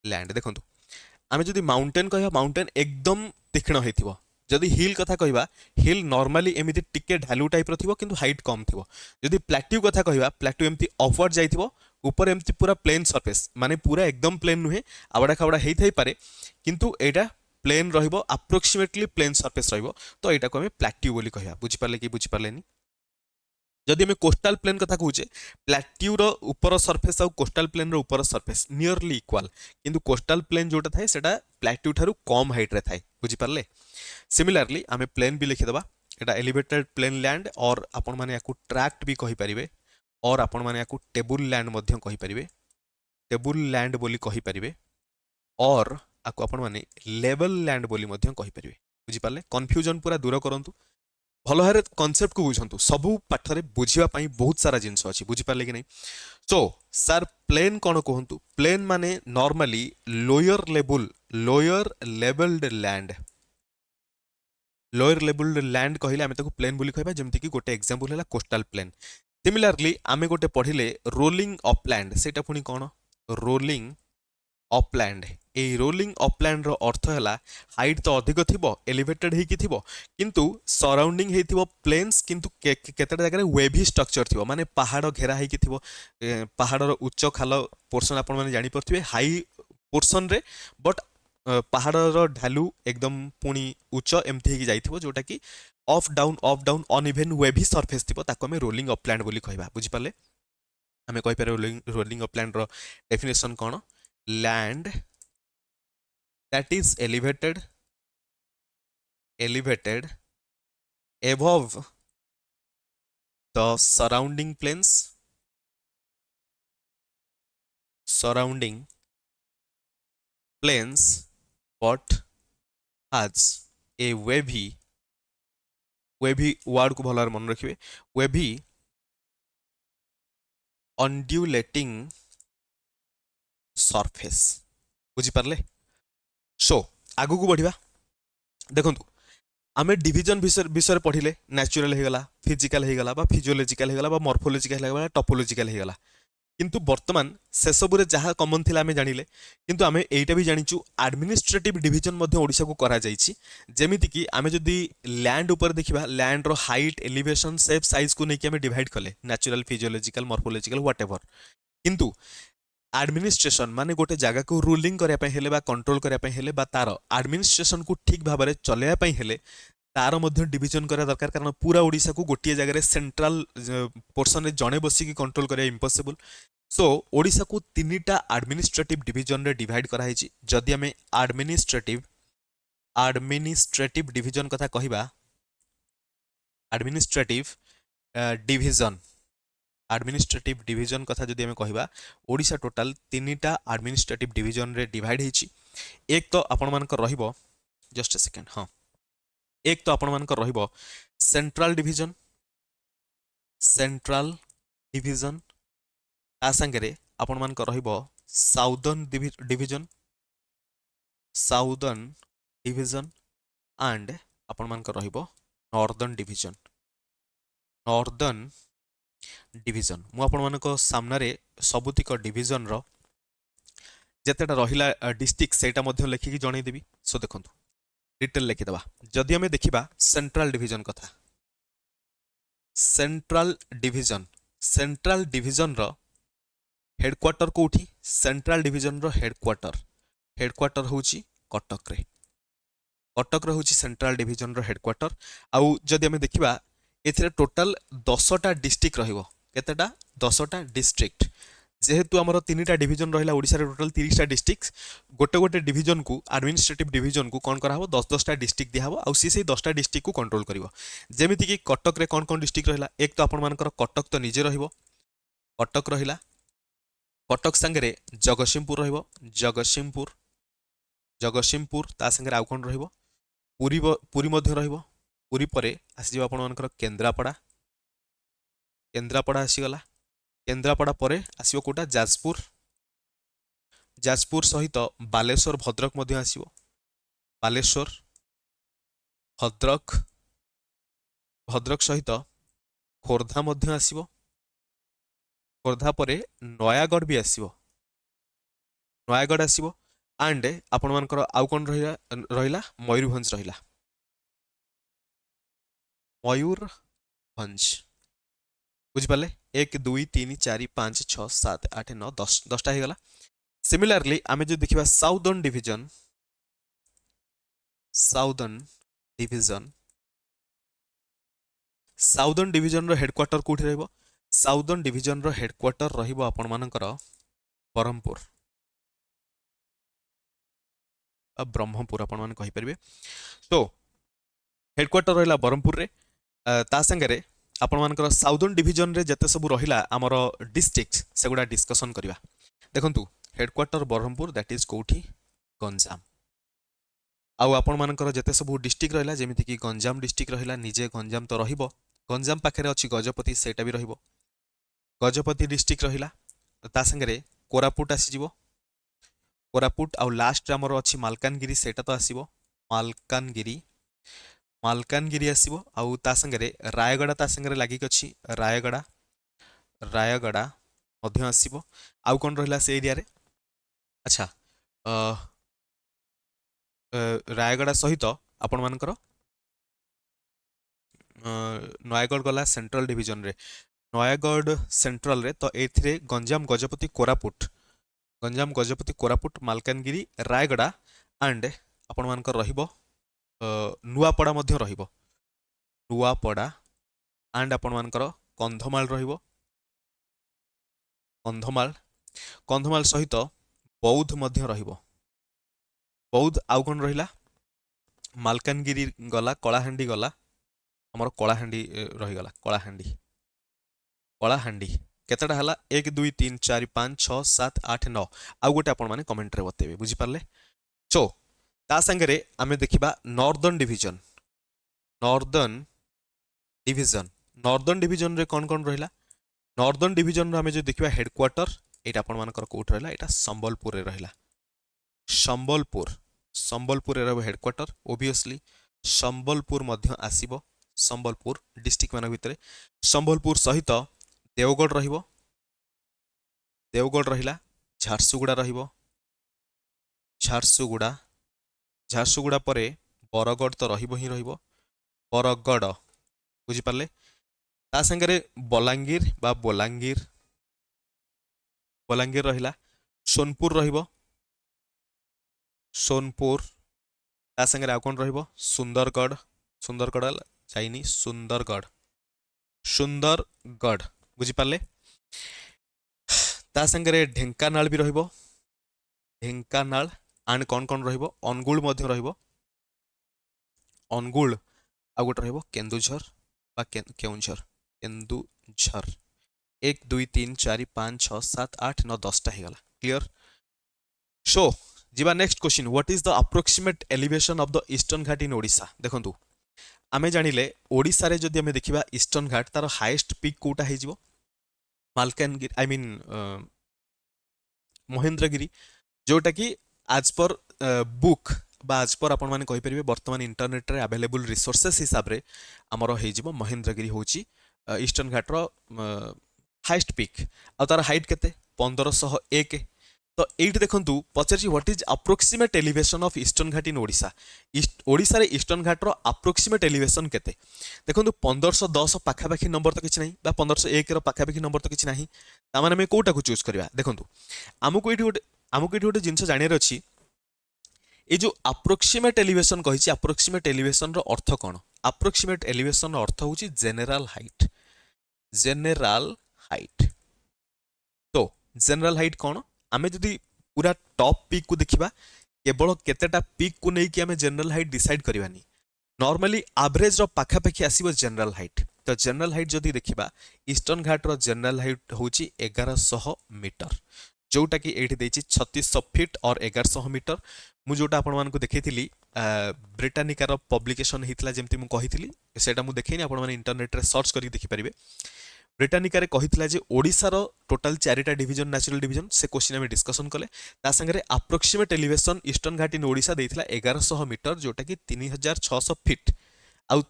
लैंड देखंतु आमे जदी माउंटेन कहबा माउंटेन एकदम तीक्ष्ण हेतिबो जदी हिल कथा कहबा हिल नॉर्मली एमिति टिके ढालू टाइप रो थिबो किंतु हाइट कम थिबो जदी प्लेट्यू कथा कहबा प्लेट्यू एमिति अपवर्ड जाइथिबो ऊपर एमिति पूरा प्लेन सरफेस माने पूरा एकदम प्लेन नुहे आबडा खाबडा हेइ थाइ पारे किंतु एटा प्लेन रहिबो अप्रोक्सीमेटली प्लेन सरफेस रहिबो तो एटा को हमें प्लेट्यू बोली कहबा बुझि पारले कि बुझि पारलेनी जदि हमें कोस्टल प्लेन कथा कहूचे प्लेट्यू रो ऊपर सरफेस और कोस्टल प्लेन रो ऊपर सरफेस नियरली इक्वल किंतु कोस्टल प्लेन जोटा थाए सेटा प्लेट्यू ठारू कम हाइट रे थाए बुझि पारले सिमिलरली आमे प्लेन भी लिखि दबा एटा एलिवेटेड प्लेन लैंड और आपण माने याकू ट्रैक्ट भी कहि परिबे और आपण माने याकू टेबल लैंड मध्य कहि परिबे टेबल लैंड बोली कहि परिबे और आकू आपण माने लेवल लैंड बोली मध्य कहि परिबे बुझि पारले कंफ्यूजन पूरा दूर करंतु भल भाव कनसेप्ट को बुझंतु सबु पाठरे बुझिबा पई बहुत सारा जिंस अछि बुझि पारले कि नहीं सो सर प्लेन कोन कहंतु प्लेन माने नॉर्मली लोअर लेवल्ड लैंड कहले आमे ताको प्लेन बोली कहबा जेमति कि गोटे एग्जांपल हैला कोस्टल प्लेन सिमिलरली आमे गोटे पढिले रोलिंग अपलैंड सेटा पुनी कोन रोलिंग अपलैंड ए रोलिंग अपलैंड रो अर्थ है हाइट तो अधिक थिबो एलिवेटेड हेकी थिबो किंतु सराउंडिंग हेतिबो प्लेन्स किंतु केतेटा जगह वेभी स्ट्रक्चर थिबो माने पहाड़ घेरा हेकी थिबो पहाड़ रो उच्च खाल पोर्शन आपण माने जानि परथिबे हाई पोर्शन रे बट पहाड़ रो ढालू एकदम पुणी उच्च एमती हेकी जाइथिबो जोटा कि अप डाउन अनइवन वेभी सरफेस थिबो ताको हमें रोलिंग अपलैंड बोली कहबा बुझि पाले हमें कहि पारे रोलिंग अपलैंड रो डेफिनेशन कोन land that is elevated above the surrounding plains but has a wavy word को भल मन रखिए wavy undulating surface बुझी पारले सो आगु को बढ़िबा देखंतु आमे डिवीजन विषय पढ़िले नेचुरल हेगला फिजिकल हेगला बा फिजियोलॉजिकल हेगला बा मॉर्फोलॉजिकल हेगला टोपोलॉजिकल हेगला किंतु वर्तमान से सबुरे जहाँ कमन थिला आमे जानिले किंतु आमे एइटा भी जानिचु एडमिनिस्ट्रेटिव डिवीजन मध्ये ओडिसा को करा जाईची जेमिति कि आमे जदी लैंड ऊपर देखिबा लैंड रो हाइट एलिवेशन शेप साइज को नेकी आमे डिवाइड कले नेचुरल फिजियोलॉजिकल मॉर्फोलॉजिकल व्हाटएवर किंतु एडमिनिस्ट्रेशन माने गोटे जगह को रूलिंग करया पय हेले बा कंट्रोल करया पय हेले बा तार एडमिनिस्ट्रेशन को ठीक भाबरे चलेया पय हेले तार मध्य डिवीजन करा दरकार कारण पूरा ओडिसा को गोटिए जगह सेंट्रल पोर्शन रे जणे बसी की कंट्रोल करिया इम्पॉसिबल सो ओडिसा को तीनटा एडमिनिस्ट्रेटिव डिवीजन रे डिवाइड करा हेची जदि हमें एडमिनिस्ट्रेटिव डिवीजन कथा कहिबा एडमिनिस्ट्रेटिव डिवीजन कथा जदि हमें कहिबा ओडिसा टोटल तीनटा एडमिनिस्ट्रेटिव डिवीजन रे डिवाइड हेची एक तो आपण मानकर रहिबो जस्ट अ सेकंड हां एक तो आपण मानकर रहिबो सेंट्रल डिवीजन ता संगे आपण मानकर रहिबो साउदर्न डिवीजन एंड आपण मानकर रहिबो नॉर्दर्न डिवीजन मु आपण मानको सामना रे सबुतिक डिवीजन रो जेतेटा रहिला डिस्ट्रिक्ट सेटा मध्ये लेखिकी जणै देबी सो देखंतु डिटेल लिखि दबा जदि हमें देखिबा सेंट्रल डिवीजन कथा सेंट्रल डिवीजन रो हेडक्वार्टर कोठी सेंट्रल डिवीजन रो हेडक्वार्टर होची कटक रे होची सेंट्रल डिवीजन रो हेडक्वार्टर आउ जदि हमें देखिबा एथिरे टोटल 10टा डिस्ट्रिक्ट रहिबो केतेटा 10टा डिस्ट्रिक्ट जेहेतु आमर तीनटा डिवीजन रहिला ओडिसा रे टोटल 30टा डिस्ट्रिक्ट गोटे डिवीजन को एडमिनिस्ट्रेटिव डिवीजन को कौन करा 10-10टा डिस्ट्रिक्ट दिया आउ सी 10टा डिस्ट्रिक्ट को कंट्रोल करिवो जेमिति कि कटक रे कौन डिस्ट्रिक्ट रहिला एक तो आपण मानकर कटक तो निजे रहिबो कटक रहिला कटक संगे जगतसिंहपुर रहिबो जगतसिंहपुर ता संगे आउ कौन रहिबो पुरी मध्य रहिबो पुरी परे आसी आपण मानकर केन्द्रापड़ा आसीगला केन्द्रापड़ा परे आसीबो कोटा जाजपुर सहित बालेश्वर भद्रक मध्य आसीबो बालेश्वर भद्रक सहित खोर्धा मध्य आसीबो खोर्धा परे नयागढ़ आसीबो एंड आपण मानकर आउ कोन रहिला मयूरभंज बुझिपारे 1 2 3 4 5 6 7 8 9 10टा हो गला सिमिलरली आम जो देखा साउदर्न डिवीजन रो हेडक्वार्टर कोठी रहइबो साउदर्न डिवीजन रो हेडक्वार्टर रहइबो आपण मानकर ब्रह्मपुर आपण मान कहि परिबे तो हेडक्वार्टर रहिला ब्रह्मपुर रे ता संगे आपण मानकर साउदर्न डिवीजन रे जते सब रहिला हमर डिस्ट्रिक्ट सेगुडा डिस्कशन करिवा देखंतु हेडक्वार्टर ब्रह्मपुर दैट इज कोठी गंजाम आउ आपण मानकर जते सब डिस्ट्रिक्ट रहिला जेमिति कि गंजाम डिस्ट्रिक्ट रहिला निजे गंजाम तो रहिबो गंजाम पाखरे अछि गजपति सेटा भी रहिबो गजपति डिस्ट्रिक्ट रहिला ता संगे कोरापुट आसी जिवो कोरापुट आउ लास्ट हमर अछि मालकानगिरी सेटा तो आसीबो मालकानगिरी आसीबो आउ ता संगे रायगड़ा ता संगे लागि अछि रायगड़ा मध्य आसीबो आउ कोन रहिला से एरिया रे अच्छा ରାୟଗଡ଼ା ସହିତ ଆପଣମାନଙ୍କର ନୟାଗଡ଼ ଗଲା ସେଣ୍ଟ୍ରାଲ ଡିଭିଜନରେ, ନୟାଗଡ଼ ସେଣ୍ଟ୍ରାଲରେ ତ ଏଥିରେ ଗଞ୍ଜାମ ଗଜପତି କୋରାପୁଟ ମାଲକାନଗିରି ରାୟଗଡ଼ା ଆଣ୍ଡ ଆପଣମାନଙ୍କର ରହିବ ନୂଆପଡ଼ା ମଧ୍ୟ ରହିବ, ନୂଆପଡ଼ା ଆଣ୍ଡ ଆପଣମାନଙ୍କର କନ୍ଧମାଳ ରହିବ, କନ୍ଧମାଳ ସହିତ ବୌଦ୍ଧ ମଧ୍ୟ ରହିବ, ବୌଦ୍ଧ ଆଉ କ'ଣ ରହିଲା ମାଲକାନଗିରି ଗଲା, କଳାହାଣ୍ଡି ଗଲା, ଆମର କଳାହାଣ୍ଡି ରହିଗଲା, କଳାହାଣ୍ଡି କେତେଟା ହେଲା 1 2 3 4 5 6 7 8 9 ଆଉ ଗୋଟେ ଆପଣମାନେ କମେଣ୍ଟରେ ବତେଇବେ, ବୁଝିପାରିଲେ। ସୋ ତା ସାଙ୍ଗରେ ଆମେ ଦେଖିବା ନର୍ଦର୍ନ ଡିଭିଜନରେ କ'ଣ କ'ଣ ରହିଲା, ନର୍ଦର୍ନ ଡିଭିଜନରେ ଆମେ ଯଦି ଦେଖିବା ହେଡକ୍ୱାର୍ଟର ଏଇଟା ଆପଣମାନଙ୍କର କୋଉଠି ରହିଲା, ଏଇଟା ସମ୍ବଲପୁରରେ ରହିଲା, ସମ୍ବଲପୁରରେ ରହିବ ହେଡକ୍ୱାର୍ଟର, ଓବିୟସଲି ସମ୍ବଲପୁର ମଧ୍ୟ ଆସିବ, ସମ୍ବଲପୁର ଡିଷ୍ଟ୍ରିକ୍ଟ ମାନଙ୍କ ଭିତରେ, ସମ୍ବଲପୁର ସହିତ ଦେଓଗଡ଼ ରହିବ, ଦେଓଗଡ଼ ରହିଲା, ଝାରସୁଗୁଡ଼ା ରହିବ, ଝାରସୁଗୁଡ଼ା ପରେ ବରଗଡ଼ ତ ରହିବ ହିଁ ରହିବ, ବରଗଡ଼ ବୁଝିପାରିଲେ। ତା ସାଙ୍ଗରେ ବଲାଙ୍ଗୀର ରହିଲା, ସୋନପୁର ରହିବ, ତା ସାଙ୍ଗରେ ଆଉ କ'ଣ ରହିବ ସୁନ୍ଦରଗଡ଼ ଯାଇନି, ସୁନ୍ଦରଗଡ଼ ବୁଝିପାରିଲେ। ତା ସାଙ୍ଗରେ ଢେଙ୍କାନାଳ ବି ରହିବ, ଢେଙ୍କାନାଳ ଆଣ୍ଡ କ'ଣ କ'ଣ ରହିବ, ଅନୁଗୁଳ ମଧ୍ୟ ରହିବ, ଅନୁଗୁଳ ଆଉ ଗୋଟେ ରହିବ କେନ୍ଦୁଝର ବା କେଉଁଝର 1 2 3 4 5 6 7 8 9 10ଟା ହେଇଗଲା, କ୍ଲିୟର। ସୋ ଯିବା next question, what is the approximate elevation of the eastern ghat in Odisha. देखंतु आमे जानिले ओडिशा रे जदि आमे देखिबा ईस्टर्न घाट तार हाईएस्ट पीक कोटा हे जिवो मालकानगिरी, आई मीन महेंद्रगिरी, जोटा कि आज पर बुक बा आज पर आपण माने कहि परिबे वर्तमान इंटरनेट रे अवेलेबल रिसोर्सेस हिसाब रे हमर हे जिवो महेंद्रगिरी होची ईस्टर्न घाट रो हाईएस्ट पीक आ तार हाइट केते 1501। तो एट देखु पचार what is approximate elevation of eastern ghat in Odisha, Odisha रे ईस्टर्न घाट रो अप्रोक्सीमेट एलिवेशन केते देखु 1510 पाखापाखि नंबर तो किछि नहीं, 1501 रो पाखापाखि नंबर तो किछि नहीं, ता माने हम कोटा को चूज करबा। देखु आमको एठी गोटे जिंस जानियर अछि, ए जो अप्रोक्सीमेट एलिवेशन कहिछि, अप्रोक्सीमेट एलिवेशन रो अर्थ कोन, अप्रोक्सीमेट एलिवेशन रो अर्थ होछि जनरल हाइट, तो जनरल हाइट कोन, आमे जदि पूरा टॉप पीक को देखिबा केवल केतेटा पीक को नहीं कि आमे जनरल हाइट डिसाइड करबानी, नॉर्मली एवरेज रो पाखापाखि आसीबो जनरल हाइट। तो जनरल हाइट जदि देखिबा ईस्टर्न घाट रो जनरल हाइट होची 1100 मीटर, जोटा कि एठी देछि 3600 फीट और 1100 मीटर। मु जोटा आपण मानको देखैथिली ब्रिटानिका रो पब्लिकेशन हितला, जेमति मु कहिथिली सेटा मु देखैनी, आपण माने इंटरनेट रे सर्च करी देखि परिबे। ब्रिटानिका रे कहितला जे ओडिसा रो टोटल 4टा डिवीजन नेचुरल डिवीजन से क्वेश्चन में डिस्कशन कले, ता संगे approximate elevation eastern ghat in Odisha देथिला 1100 metre, जोटा कि 3600 फीट। आउ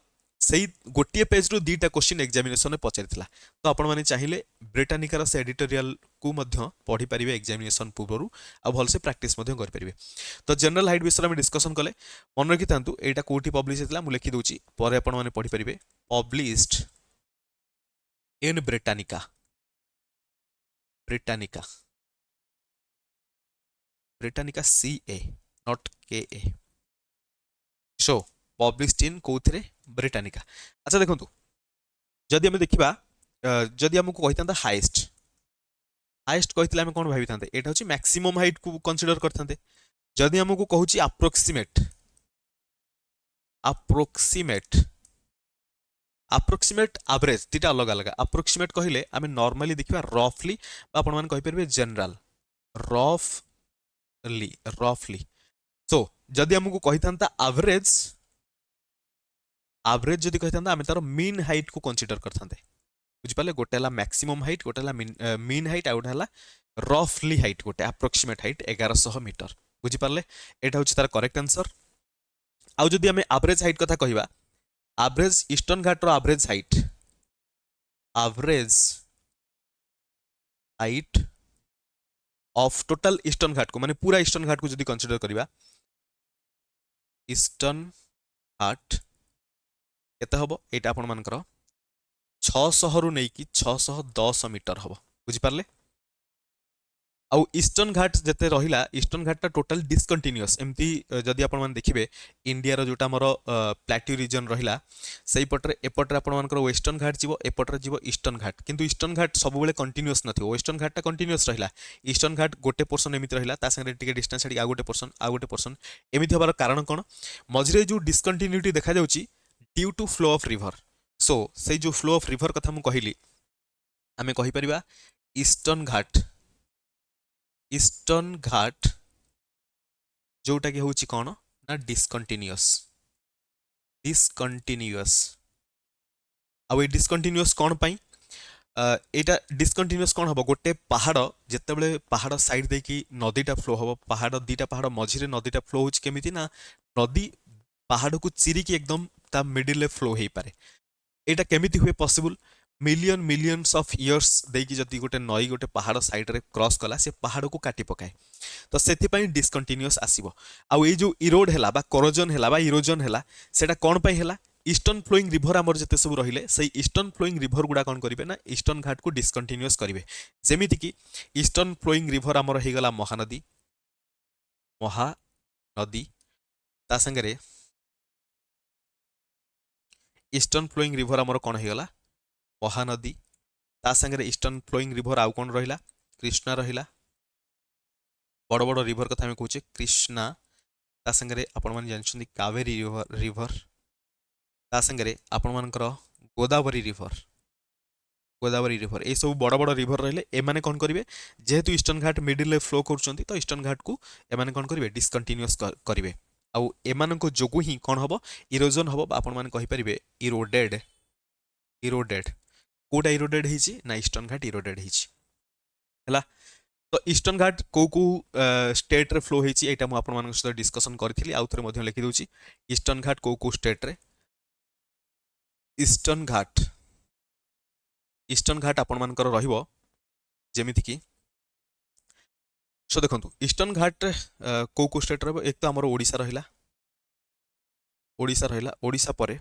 सेही गोटिए पेज रु दीटा क्वेश्चन एग्जामिनेशन में पचारिथिला, तो आपण माने चाहिए ब्रिटानिका रो से एडिटोरियल को मध्य पढ़ी परिबे एग्जामिनेशन पूर्वरु, आ भल से प्रैक्टिस मध्य करि परिबे। तो जनरल हाइट विषय में डिस्कशन कले, मन रखि थांतु एटा कोठी पब्लिश हेतला मु लिखि दोची, परे आपण माने पढ़ी परिबे। Published in Britannica CA not KA, so published in कोथिरे ब्रिटानिका। अच्छा देखंतु जदि हम देखिबा, जदि हमको कहितांता हाईएस्ट कहितले हम कोन भाबी थांते, एटा होची मैक्सिमम हाइट को कंसीडर करथांते। जदि हमको कहूची अप्रोक्सीमेट एवरेज, तीटा अलग अलग। अप्रोक्सीमेट कहले आमे नॉर्मली देखिबा रफली, आपण मान कहि परबे जनरल रफली। सो जदि हमको कहितांता एवरेज जदि कहितांता आमे तार मीन हाइट को कंसीडर करथांते, बुझि पाले। गोटे हला मैक्सिमम हाइट, गोटे हला मीन हाइट, आ गोटे हला रफली हाइट, गोटे अप्रोक्सीमेट हाइट 1100 मीटर, बुझि पाले। एटा होची तार करेक्ट आंसर। आ जदि आमे एवरेज हाइट कथा कहिबा, एवरेज ईस्टर्न घाट रो average height of total eastern ghat को माने पूरा ईस्टर्न घाट को जदि कंसीडर करिबा ईस्टर्न घाट केते हबो एटा आपण मानकर 600 रु नै कि 610 मीटर हबो बुझि पारले आउ ईस्टर्न घाट जते रहिला ईस्टर्न घाट टोटल डिसकंटिन्यूअस एमती जदि आपण मान देखिबे इंडिया रो जोटा हमर प्लेट्यू रीजन रहिला सेही पटरे एपटरे आपण मानकर वेस्टर्न घाट जीवो एपटरे जीवो ईस्टर्न घाट किंतु ईस्टर्न घाट सब बेले कंटिन्यूअस नथियो वेस्टर्न घाट ता कंटिन्यूअस रहिला ईस्टर्न घाट गोटे पोर्शन एमिति रहिला ता संगे टिके डिस्टेंस छाडी आ गोटे पोर्शन एमिति हबार कारण कोन मझिरे जो डिसकंटिन्यूटी देखा जाउची due to flow of river so से जो फ्लो ऑफ रिवर कथा मु कहिली आमे कहि परिबा ईस्टर्न घाट जोटा कि होची कोन ना डिसकंटिन्यूअस आ डिसकंटिन्यूअस कोन पई एटा डिसकंटिन्यूअस कोन हबो गोटे पहाड़ जेतेबेले पहाड़ साइड दे कि नदीटा फ्लो हबो पहाड़ दीटा पहाड़ मझिरे नदीटा फ्लो होची केमिति ना नदी पहाड़ को चिरी की एकदम ता मिडिल ले फ्लो हेई पारे एटा केमिति हुए पॉसिबल मिलियंस ऑफ इयर्स देकी जति गोटे नई गोटे पहाड़ साइड रे क्रॉस कला से पहाड़ को काटी पकाए तो सेति पई डिसकंटिन्यूअस आसीबो आ ए जो इरोड हैला बा कोरोजन हैला बा इरोजन हैला सेटा कोन पई हैला ईस्टर्न फ्लोइंग रिवर हमर जते सब रहिले सही ईस्टर्न फ्लोइंग रिवर गुडा कोन करिवे ना ईस्टर्न घाट को डिसकंटिन्यूअस करिवे जेमिति कि ईस्टर्न फ्लोइंग रिवर हमर हे गला महानदी ता संगे ईस्टर्न फ्लोइंग रिवर हमर कोन हे गला महानदी ता संगे ईस्टर्न फ्लोइंग रिवर आउ कोन रहिला कृष्णा रहिला बड़ बड़ रिवर कथा में कहूचे कृष्णा ता संगे आपण मन जानछन्ती कावेरी रिवर ता संगे आपण मानकर गोदावरी रिवर ए सब बड़ बड़ रिवर रहले ए माने कोन करिवे जेहेतु ईस्टर्न घाट मिडिल ले फ्लो करछन्ती तो ईस्टर्न घाट को ए माने कोन करिवे डिसकंटिन्यूअस करिवे आउ ए मानको जोगु ही कोन हबो इरोजन हबो आपण माने कहि परिवे इरोडेड कोटा इरोडेड हिची ना ईस्टर्न घाट इरोडेड हिची हला तो ईस्टर्न घाट को स्टेट रे फ्लो हिची एटा मु आपण मानक सहित डिस्कशन करथिली आउ थरे मध्ये लिखि दोची ईस्टर्न घाट को स्टेट रे ईस्टर्न घाट आपण मानकर रहिबो जेमिति कि सो देखंतु ईस्टर्न घाट को स्टेट रहबो एक तो हमर ओडिसा रहिला ओडिसा परे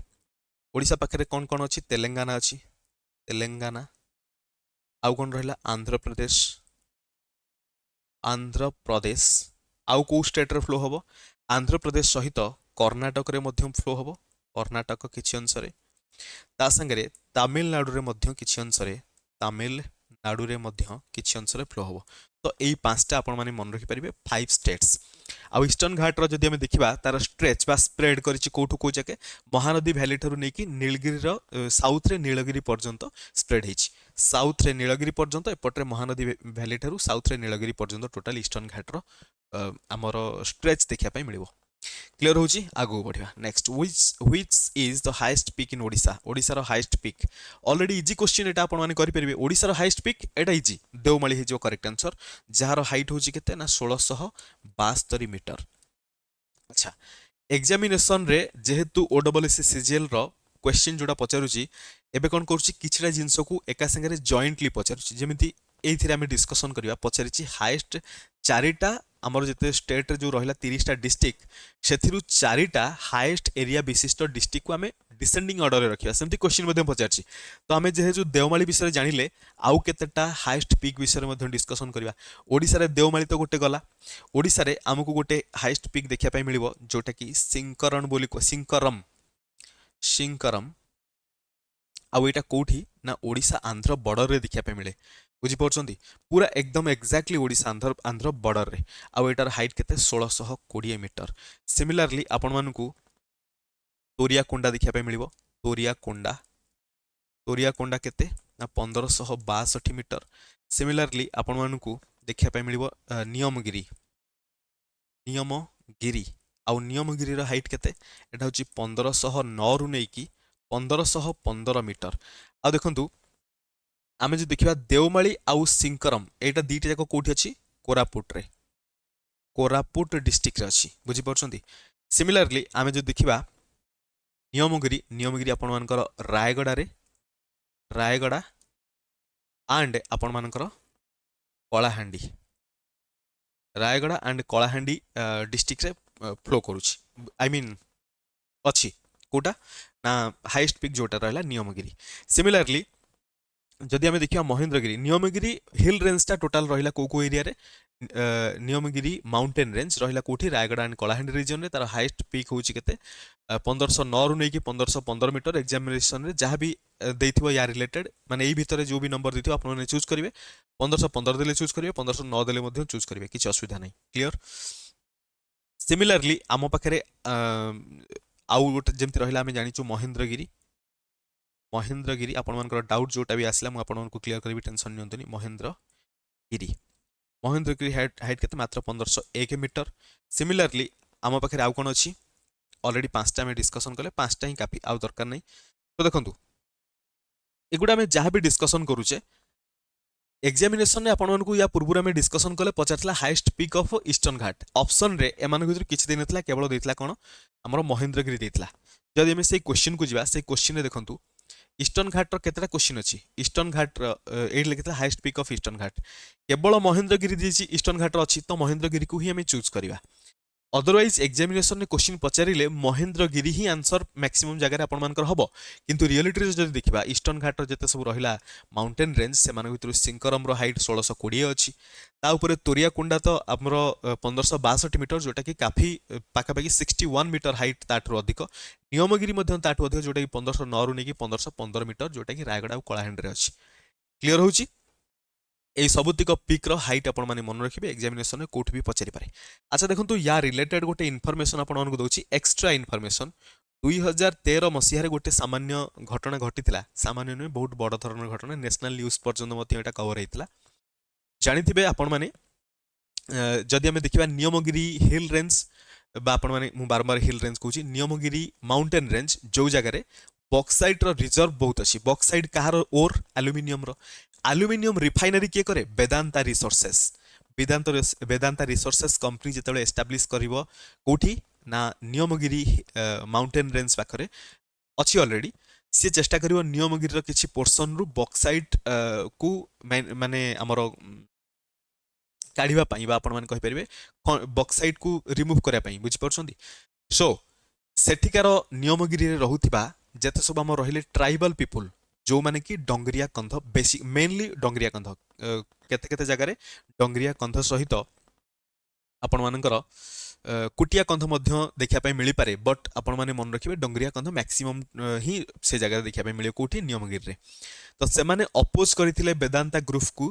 ओडिसा पाखरे कोन कोन अछि तेलंगाना आउ कोन रहिला आंध्र प्रदेश आउ को स्टेट रे फ्लो हबो आंध्र प्रदेश सहित कर्नाटक रे मध्यम फ्लो हबो कर्नाटक किछि अंश रे ता संगे तमिलनाडु रे मध्य किछि अंश रे फ्लो हबो तो एई पांचटा आपण माने मन रखि परिबे 5 स्टेट्स आ ईस्टर्न घाट रो जदि हम देखिबा तार स्ट्रेच बा स्प्रेड करिछि कोठु को जाके महानदी वैली ठरु नै कि नीलगिरी रो साउथ रे नीलगिरी पर्यंत स्प्रेड हिछि साउथ रे नीलगिरी पर्यंत एपटरे महानदी वैली ठरु साउथ रे नीलगिरी पर्यंत टोटल ईस्टर्न घाट रो हमर स्ट्रेच देखिया पई मिलिबो क्लियर होची आगु बढ़िया next which is the highest peak in Odisha रो highest peak already easy question एटा आपण माने करि परिबे ओडिसा रो हाईएस्ट पीक एटा इजी देवमाली हे जो करेक्ट आंसर जहार हाइट होची केते ना 1672 मीटर अच्छा एग्जामिनेशन रे जेहेतु ओडब्ल्यूएससी सीजीएल रो क्वेश्चन जोडा पचारुची एबे कोन करूची किछडा जिंस को एका संगे रे जॉइंटली पचारुची जेमिति एथिरे हम डिस्कशन करिवा पचारिची हाईएस्ट चारिटा आमर जते स्टेट रे जो रहिला 30 टा डिस्ट्रिक्ट सेथिरु चारिटा हाईएस्ट एरिया विशिष्ट डिस्ट्रिक्ट को हमें डिसेंडिंग ऑर्डर रे रखिया सेमती क्वेश्चन मध्ये पचारछि तो हमें जे जो देवमाली विषय जानिले आउ केतेटा हाईएस्ट पीक विषय मध्ये डिस्कशन करिवा ओडिसा रे देवमाली तो गोटे गला ओडिसा रे हमकु गोटे हाईएस्ट पीक देखिया पई मिलिबो जोटा कि सिंकरम बोली को सिंकरम आउ एटा कोठी ना ओडिसा आंध्र बॉर्डर रे देखिया पई मिले बुझी पड़छन्ती पूरा एकदम एक्जाक्टली ओडिसा आंध्र बॉर्डर रे आउ एटार हाइट केते 1620 मीटर सिमिलरली आपण मानकू तोरियाकोंडा देखिया पई मिलिबो तोरियाकोंडा केते ना 1562 मीटर सिमिलरली आपण मानकू देखिया पई मिलिबो नियमगिरी आउ नियमगिरी रो हाइट केते एटा होची 1509 रु नै कि 1515 मीटर आ देखंतु आमे जो देखिबा देवमाली आउ सिंकरम एटा दीटा जाको कोठी अछि कोरापुट डिस्ट्रिक्ट रे अछि बुझी पड़छन्ती सिमिलरली आमे जो देखिबा नियमगिरी आपण मानकर रायगड़ा एंड आपण मानकर कलाहांडी रायगड़ा एंड कलाहांडी डिस्ट्रिक्ट रे फ्लो करुछि आई मीन अच्छी कोटा ना हाईएस्ट पिक जोटा रहला नियमगिरी सिमिलरली जदि आम देखिए महेंद्रगिरी नियमगिरी हिल रेंजटा टोटाल रहा कौ एरिया रे नियमगिरी माउंटेन रेंज रहा कौटी रायगड़ा एंड कलाहांडी रिजन में तार हाईएस्ट पिक हूँ के 1509 रु नहीं 1515 मीटर एग्जामिनेशन जहाँ भी देथिबो या रिलेटेड माने एई भितर जो भी नंबर देथिबो आपण माने चूज करिवे 1515 देले चूज करिवे 1509 देले मध्य चूज करिवे किछि असुविधा नहीं क्लियर सिमिलरली आम पाखे आउ गोटे जमती रहा आम जानी महेंद्रगिरी महेंद्रगिरी आपर डाउट जोटा भी आसला मुझे क्लीयर करी टेंशन नियंतुनी महेंद्रगिरी महेंद्रगिरी हाइट के मात्र 1501 मीटर सिमिलरली आम पाखे आउ कौन अच्छी ऑलरेडी 5टा आम डिस्कसन कले 5टा ही काफी आउ दरकार नहीं तो देखो एगुड़ा आम जहाँ भी डिस्कसन करुचे एग्जामिनेशन में आपको या पूर्व आम डिस्कसन कले पचार highest peak of eastern ghat option रे एमान भीतर किछि देन नथला केवल देइतला कोन हमर महेंद्रगिरी देइतला जदि हम से क्वेश्चन को जिबा से क्वेश्चन रे देखंतु ईस्टर्न घाट केतटा क्वेश्चन अच्छी ईस्टर्न घाट एट लिखा हाईएस्ट पिक ऑफ ईस्टर्न घाट केवल महेंद्रगिरी दी ईस्टर्न घाट अच्छी तो महेंद्रगिरी को ही आम चूज करवा अदरवाइज एग्जामिनेशन में क्वेश्चन पचारे महेंद्रगिरी ही आंसर मैक्सिमम जगह आपंकर हम किंतु रियलिटी जब देखा ईस्टर्न घाट जिते सब रहा माउंटेन रेंज से भर सिंकरम हाइट 1620 अच्छी तापर तोरियाकुंडा तो आमर 1562 मीटर जोटा कि काफी पाखापाखि 61 मीटर हाइट ताठू अधिक नियमगिरी ताठू अधिक जोटा कि 1509 रु नहीं 1515 मीटर जोटा कि रायगड़ा और कलाहांडी अच्छी क्लीयर होची এই ସବୁତିକ ପିକ୍ର ହାଇଟ୍ ଆପଣମାନେ ମନେ ରଖିବେ ଏକ୍ଜାମିନେସନରେ କୋଉଠି ବି ପଚାରି ପାରେ ଆଚ୍ଛା ଦେଖନ୍ତୁ ୟା ରିଲେଟେଡ୍ ଗୋଟେ ଇନଫର୍ମେସନ୍ ଆପଣମାନଙ୍କୁ ଦେଉଛି ଏକ୍ସଟ୍ରା ଇନଫର୍ମେସନ୍ 2013 ମସିହାରେ ଗୋଟେ ସାମାନ୍ୟ ଘଟଣା ଘଟିଥିଲା ସାମାନ୍ୟ ନୁହେଁ ବହୁତ ବଡ଼ ଧରଣର ଘଟଣା ନ୍ୟାସନାଲ୍ ନ୍ୟୁଜ୍ ପର୍ଯ୍ୟନ୍ତ ମଧ୍ୟ ଏଇଟା କଭର ହେଇଥିଲା ଜାଣିଥିବେ ଆପଣମାନେ ଯଦି ଆମେ ଦେଖିବା ନିୟମଗିରି ହିଲ୍ ରେଞ୍ଜ ବା ଆପଣମାନେ ମୁଁ ବାରମ୍ବାର ହିଲ୍ ରେଞ୍ଜ କହୁଛି ନିୟମଗିରି ମାଉଣ୍ଟେନ୍ ରେଞ୍ଜ ଯେଉଁ ଜାଗାରେ बक्साइट रिजर्व बहुत अच्छी बक्साइट कहार ओर आलुमिनियम रिफाइनरी किए करे Vedanta resources Vedanta resources company जिते एस्टाब्लिश करिवो कोठी ना नियमगिरी माउंटेन रेंज पाखरे अच्छी ऑलरेडी सी चेष्टा करिवो नियमगिरी किछि पोर्शन रु बक्साइट को माने हमर काढ़िबा पई बा आपण माने कहि परिबे बक्साइट को रिमूव करिया पई बुझि परछंदी सो सेठिकार नियमगिरी रे रहुथिबा जेते सब आम रहिले ट्राइबल पीपुल जो माने कि डंगरिया कंध बेसिक मेनली डंगरिया कंध केते केते जगह रे डंगरिया कंध सहित आपण मानकर कुटिया कंध मध्य देखा पाई मिली पारे बट आपण माने मन रखिबे डंगरिया कंध मैक्सिमम ही से जगह देखा पाई मिले कोठी नियमगिरी रे तो से माने अपोज करथिले वेदांता ग्रुप को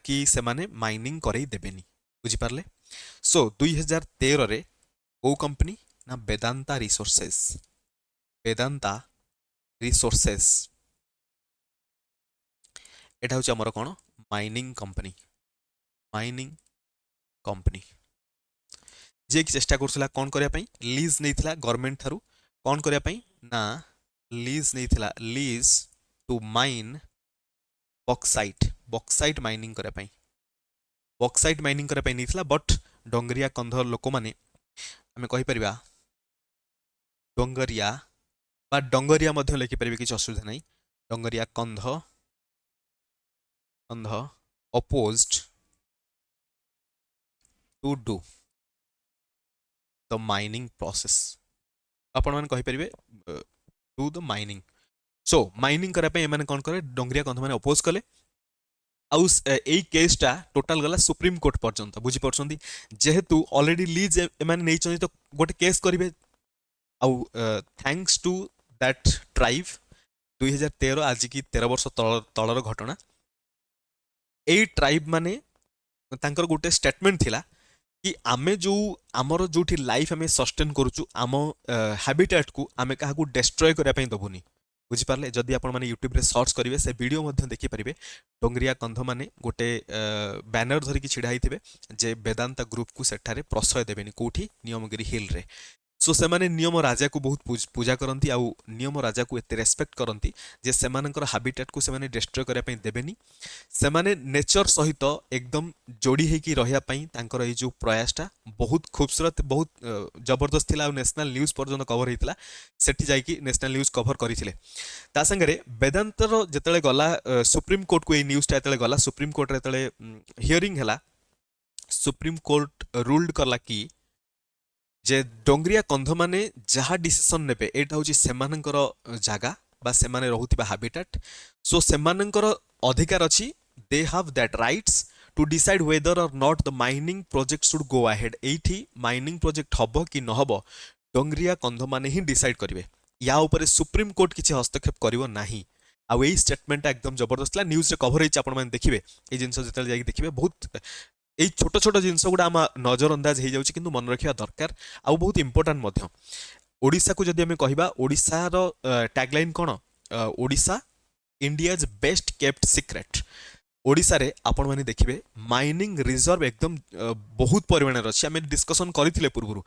कि से माने माइनिंग करई देबेनी बुझी पारले सो 2013 रे ओ कंपनी ना वेदांता रिसोर्सेस एटा होची हमर कोन माइनिंग कंपनी जे कि चेष्टा करथला कोन करिया पई लीज नैथिला गवर्नमेंट थारु कोन करिया पई ना लीज नैथिला lease to mine bauxite mining करिया पई बॉक्साइट माइनिंग करिया पई नैथिला बट डंगरिया कंध लोक माने हमें कहि परिबा डंगरिया बा डंगरिया मध्य लिखि परिबे किछ असुविधा नहीं Dongria Kondh opposed to do the mining process आपण माने कहि परिबे do the mining so mining करा पे एमाने कोन करे डंगरिया कंध माने अपोज कले आउ एई केसटा टोटल गला सुप्रीम कोर्ट पर्यंत बुझी परछंदी जेहेतु ऑलरेडी लीज एमाने नै चनी तो गोटे केस करिवे आउ थैंक्स टू दैट ट्राइब 2013 आज की 13 वर्ष तलर घटना ए ट्राइब माने तांकर गोटे स्टेटमेंट थिला कि आमे जो आमर जोठी लाइफ आमे सस्टेन करूचु आम हैबिटेट को आमे काहा को डिस्ट्रॉय करिया पई दबुनी बुझी पारले जदि आपण माने यूट्यूब रे सर्च करिवे से वीडियो मध्य देखि परिबे डंगरिया कंध माने गोटे बैनर धरि कि छिडा हिथिबे जे वेदांता ग्रुप को सेठारे प्रश्रय देबेनी कोठी नियमगिरी हिल रे सो से माने नियम राजा को बहुत पूजा करती आउ नियम राजा को एते रेस्पेक्ट करती जे सेमानकर हैबिटेट को सेमाने डिस्ट्रॉय करिया पई देबेनी सेमाने नेचर सहित एकदम जोड़ी हेकी रहिया पई तांकर ए जो प्रयासटा बहुत खूबसूरत बहुत जबरदस्त थिला नेशनल न्यूज पर्यंत कवर हेतिला सेठी जाई कि नेशनल न्यूज कवर करिथिले ता संगे वेदांतर जतले गला सुप्रीम कोर्ट को ए न्यूज़टा जतले गला सुप्रीम कोर्ट रे तले हियरिंग हला सुप्रीम कोर्ट रूल्ड कला कि जे डंगरिया कंध माने जहाँ डिसीजन नेबे एटा होची सेमानंकर जागा बा सेमाने रहुतिबा हाबिटाट सो सेमानंकर अधिकार अछि they have that rights to decide whether or not the mining project should go ahead एठी माइनिंग प्रोजेक्ट हबो कि न हबो डंगरिया कंध माने ही डिसाइड करिवे या ऊपर सुप्रीम कोर्ट किछि हस्तक्षेप करिवो नाही आ एई स्टेटमेंट एकदम जबरदस्त ला न्यूज रे कवर हेछि आपण माने देखिबे ए जिंस जेतल जाई देखिबे बहुत এই ছোট ছোট জিনিস গুড়া আম নজর અંદાજ হয়ে যাচ্ছে কিন্তু মনে রাখা দরকার আউ বহুত ইম্পর্টান্ট মধ্য ওড়িশাকু যদি আমি কহিবা ওড়িশার ট্যাগলাইন কোন Odisha India's best kept secret ওড়িশারে আপন মানে দেখিবে মাইনিং রিজর্ভ একদম বহুত পরিমাণের আছে আমি ডিসকশন করিଥିଲେ পূর্বরু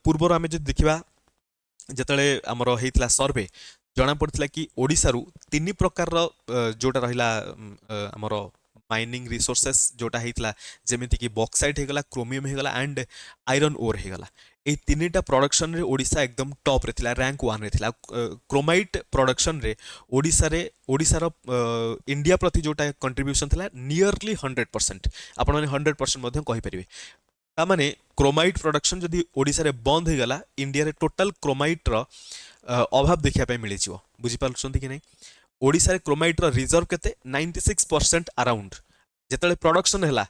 পূর্বরু আমি যদি দেখিবা যেতলে আমার হইতলা সর্ভে জনা পড়িতলা কি ওড়িশারু তিন প্রকারর जोटा रहिला আমার माइनिंग रिसोर्सेस जोटा होता जमीती कि बॉक्साइट होगला क्रोमियम होगला एंड आयरन ओर होगला ये तीनटा प्रोडक्शन रे ओडिशा एकदम टॉप रे थिला रैंक 1 रे थिला क्रोमाइट प्रोडक्शन रे ओडिशार इंडिया प्रति जोटा कंट्रीब्यूशन थिला नियरली 100% आपण माने 100% मध्य कहि परिबे ता माने क्रोमाइट प्रोडक्शन जदी ओडिशा रे बंद होगला इंडिया रे टोटल क्रोमाइट रो अभाव देखिया पे मिलि जिवो बुझि पालछंती कि नै ओडिशा रे क्रोमाइट रो रिजर्व केते 96% अराउंड जेतले प्रोडक्शन हैला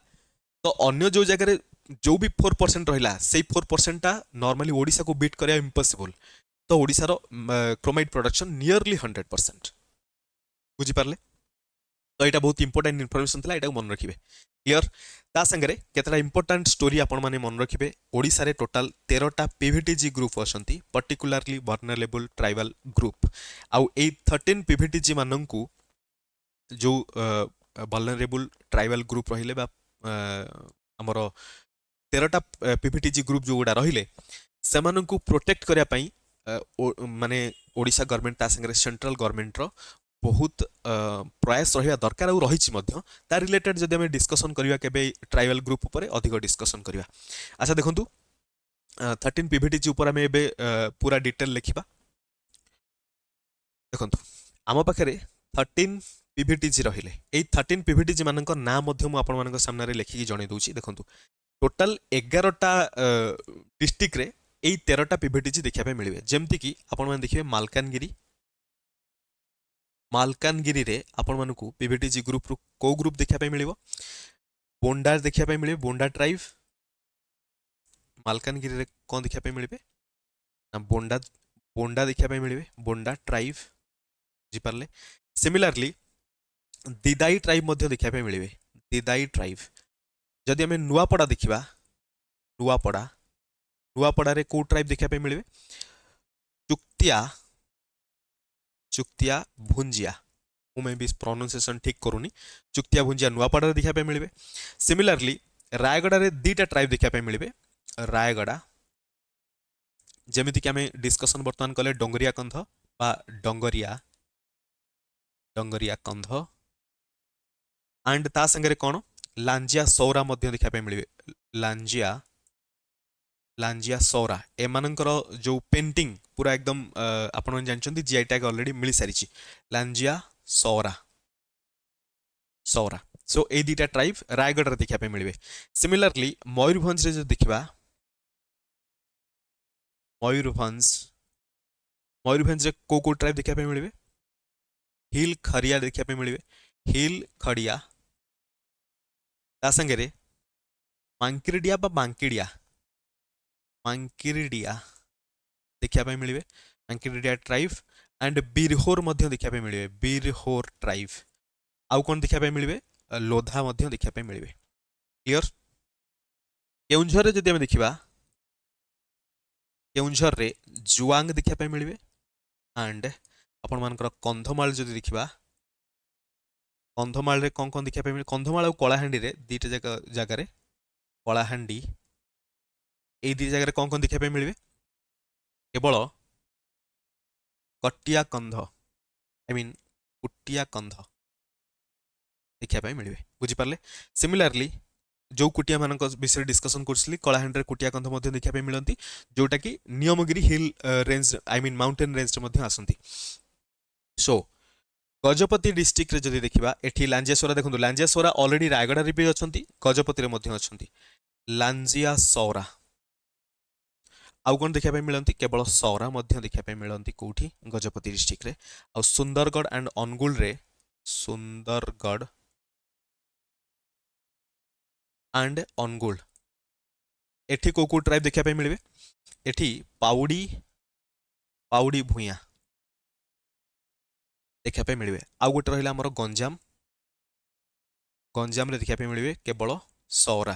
तो अन्य जो जगह रे जो भी 4% रहिला सेई 4% ता नॉर्मली ओडिशा को बीट करिया इम्पॉसिबल तो ओडिशा रो क्रोमाइट प्रोडक्शन नियरली 100% बुझि पारले तो एटा बहुत इंपोर्टेंट इन्फॉर्मेशन थला एटा मन रखिबे क्लियर ता संगरे केतरा इंपोर्टेंट स्टोरी आपण माने मन रखिबे ओडिशा रे टोटल 13टा पीवीटीजी ग्रुप असंती पर्टिकुलरली वल्नरेबल ट्राइबल ग्रुप आउ ए 13 पीवीटीजी मानंकु जो वल्नरेबल ट्राइबल ग्रुप रहिले बा हमरो 13टा पीवीटीजी ग्रुप जो गुडा रहिले सेमानंकु प्रोटेक्ट करिया पई माने ओडिशा गवर्नमेंट ता संगरे सेंट्रल गवर्नमेंट रो बहुत प्रयास रहा दरकार और रही ता रिलेटेड जब आम डिस्कसन करवा केबे ट्राइबल ग्रुप उपर अधिक डिस्कसन करवा अच्छा देखु 13 पीवीटीजी उपर आम एबे पूरा डिटेल लिखा देखु आम पाखे 13 पीवीटीजी रहिले ए 13 पीवीटीजी मान ना आपण सामने लिखिकी जन दूसरी देखु टोटाल 11टा डिस्ट्रिक्ट रे ए 13टा पीवीटीजी देखा मिले जमती कि आपण देखिए मालकानगिरी रे आपण मानकु पीवीटीजी ग्रुप रु को ग्रुप देखा पे मिलिबो बोंडा देखा पे मिले बोंडा ट्राइब मालकानगिरी रे कोन देखा पे मिलिबे ना बोंडा देखा पे मिलिबे बोंडा ट्राइब जी पारले सिमिलरली दिदाई ट्राइब मध्य देखा पे मिलिबे दिदाई ट्राइब जदि हमें नुआपड़ा देखिबा नुआपड़ा रे को ट्राइब देखा पे मिलिबे चुक्तिया भुंजिया मैं भी प्रोनाउंसिएशन ठीक करूनी चुक्तिया भुंजिया नुआपड़ा देखा पे मिले सिमिलरली रायगड़ा रे दीटा ट्राइब देखा पे मिले रायगड़ा जमीती कि आम डिस्कसन बर्तमान कले डंगरिया कंध बा डंगरिया कंध एंड ता संगे कौन लांजिया सौरा मध्य देखा पे मिले लांजिया सौरा एमानंकर जो पेंटिंग पूरा एकदम आपण जानछंती जीआई टैग ऑलरेडी मिल सारी लांजिया सौरा सो ए दीटा ट्राइब रायगढ़ रे देखा पे मिलबे सिमिलरली मयूरभंज रे जो देखिबा मयूरभंज रे को ट्राइब देखा पे मिलबे हिल खरिया देखा पे मिलबे हिल खड़िया ता संगे रे मांकिरिडिया बा मांकिरिडिया देखा पे मिले मांकिरिडिया ट्राइब एंड बिरहोर मध्य देखा पे मिले बिरहोर ट्राइब आउ कौन देखा पे मिले लोधा मध्य देखा पे मिले क्लियर केउंझर रे जदि हम देखिबा केउंझर रे जुआंग देखा पे मिले एंड आपण मानकर कंधमाल जदि देखिबा कंधमाल रे कौन देखा पे मिले कंधमाल और कलाहांडी रे दीटा जगह रे कलाहांडी ए दी जगह कौन देखा पे मिले केवल कटिया कंध आई मीन कुटिया कंध देखा मिले बुझिपारे सिमिलरली जो कुटिया मान विषय डिस्कसन करी कलाहांडी रे कुटिया कंध देखा मिलती जोटा कि Niyamgiri hill range I mean mountain range आसती सो गजपति डिस्ट्रिक्ट रे जदि देखिबा एठी लांजियासोरा देखंतु लांजियासोरा ऑलरेडी रायगड़ा रे भी अछंती गजपति रे मध्ये अछंती लांजियासोरा आउ कोन देखिया पे मिलंती केवल सौरा मध्ये देखिया पे मिलंती कोठी गजपति डिस्ट्रिक्ट रे आ सुंदरगढ़ एंड अनुगुल रे सुंदरगढ़ एंड अनुगुल एठी को ट्राइब देखिया पे मिलबे एठी पाउडी पाउडी भुइया देखिया पे मिलबे आउ गोटे रहिला हमर गंजाम गंजाम रे देखिया पे मिलबे केवल सौरा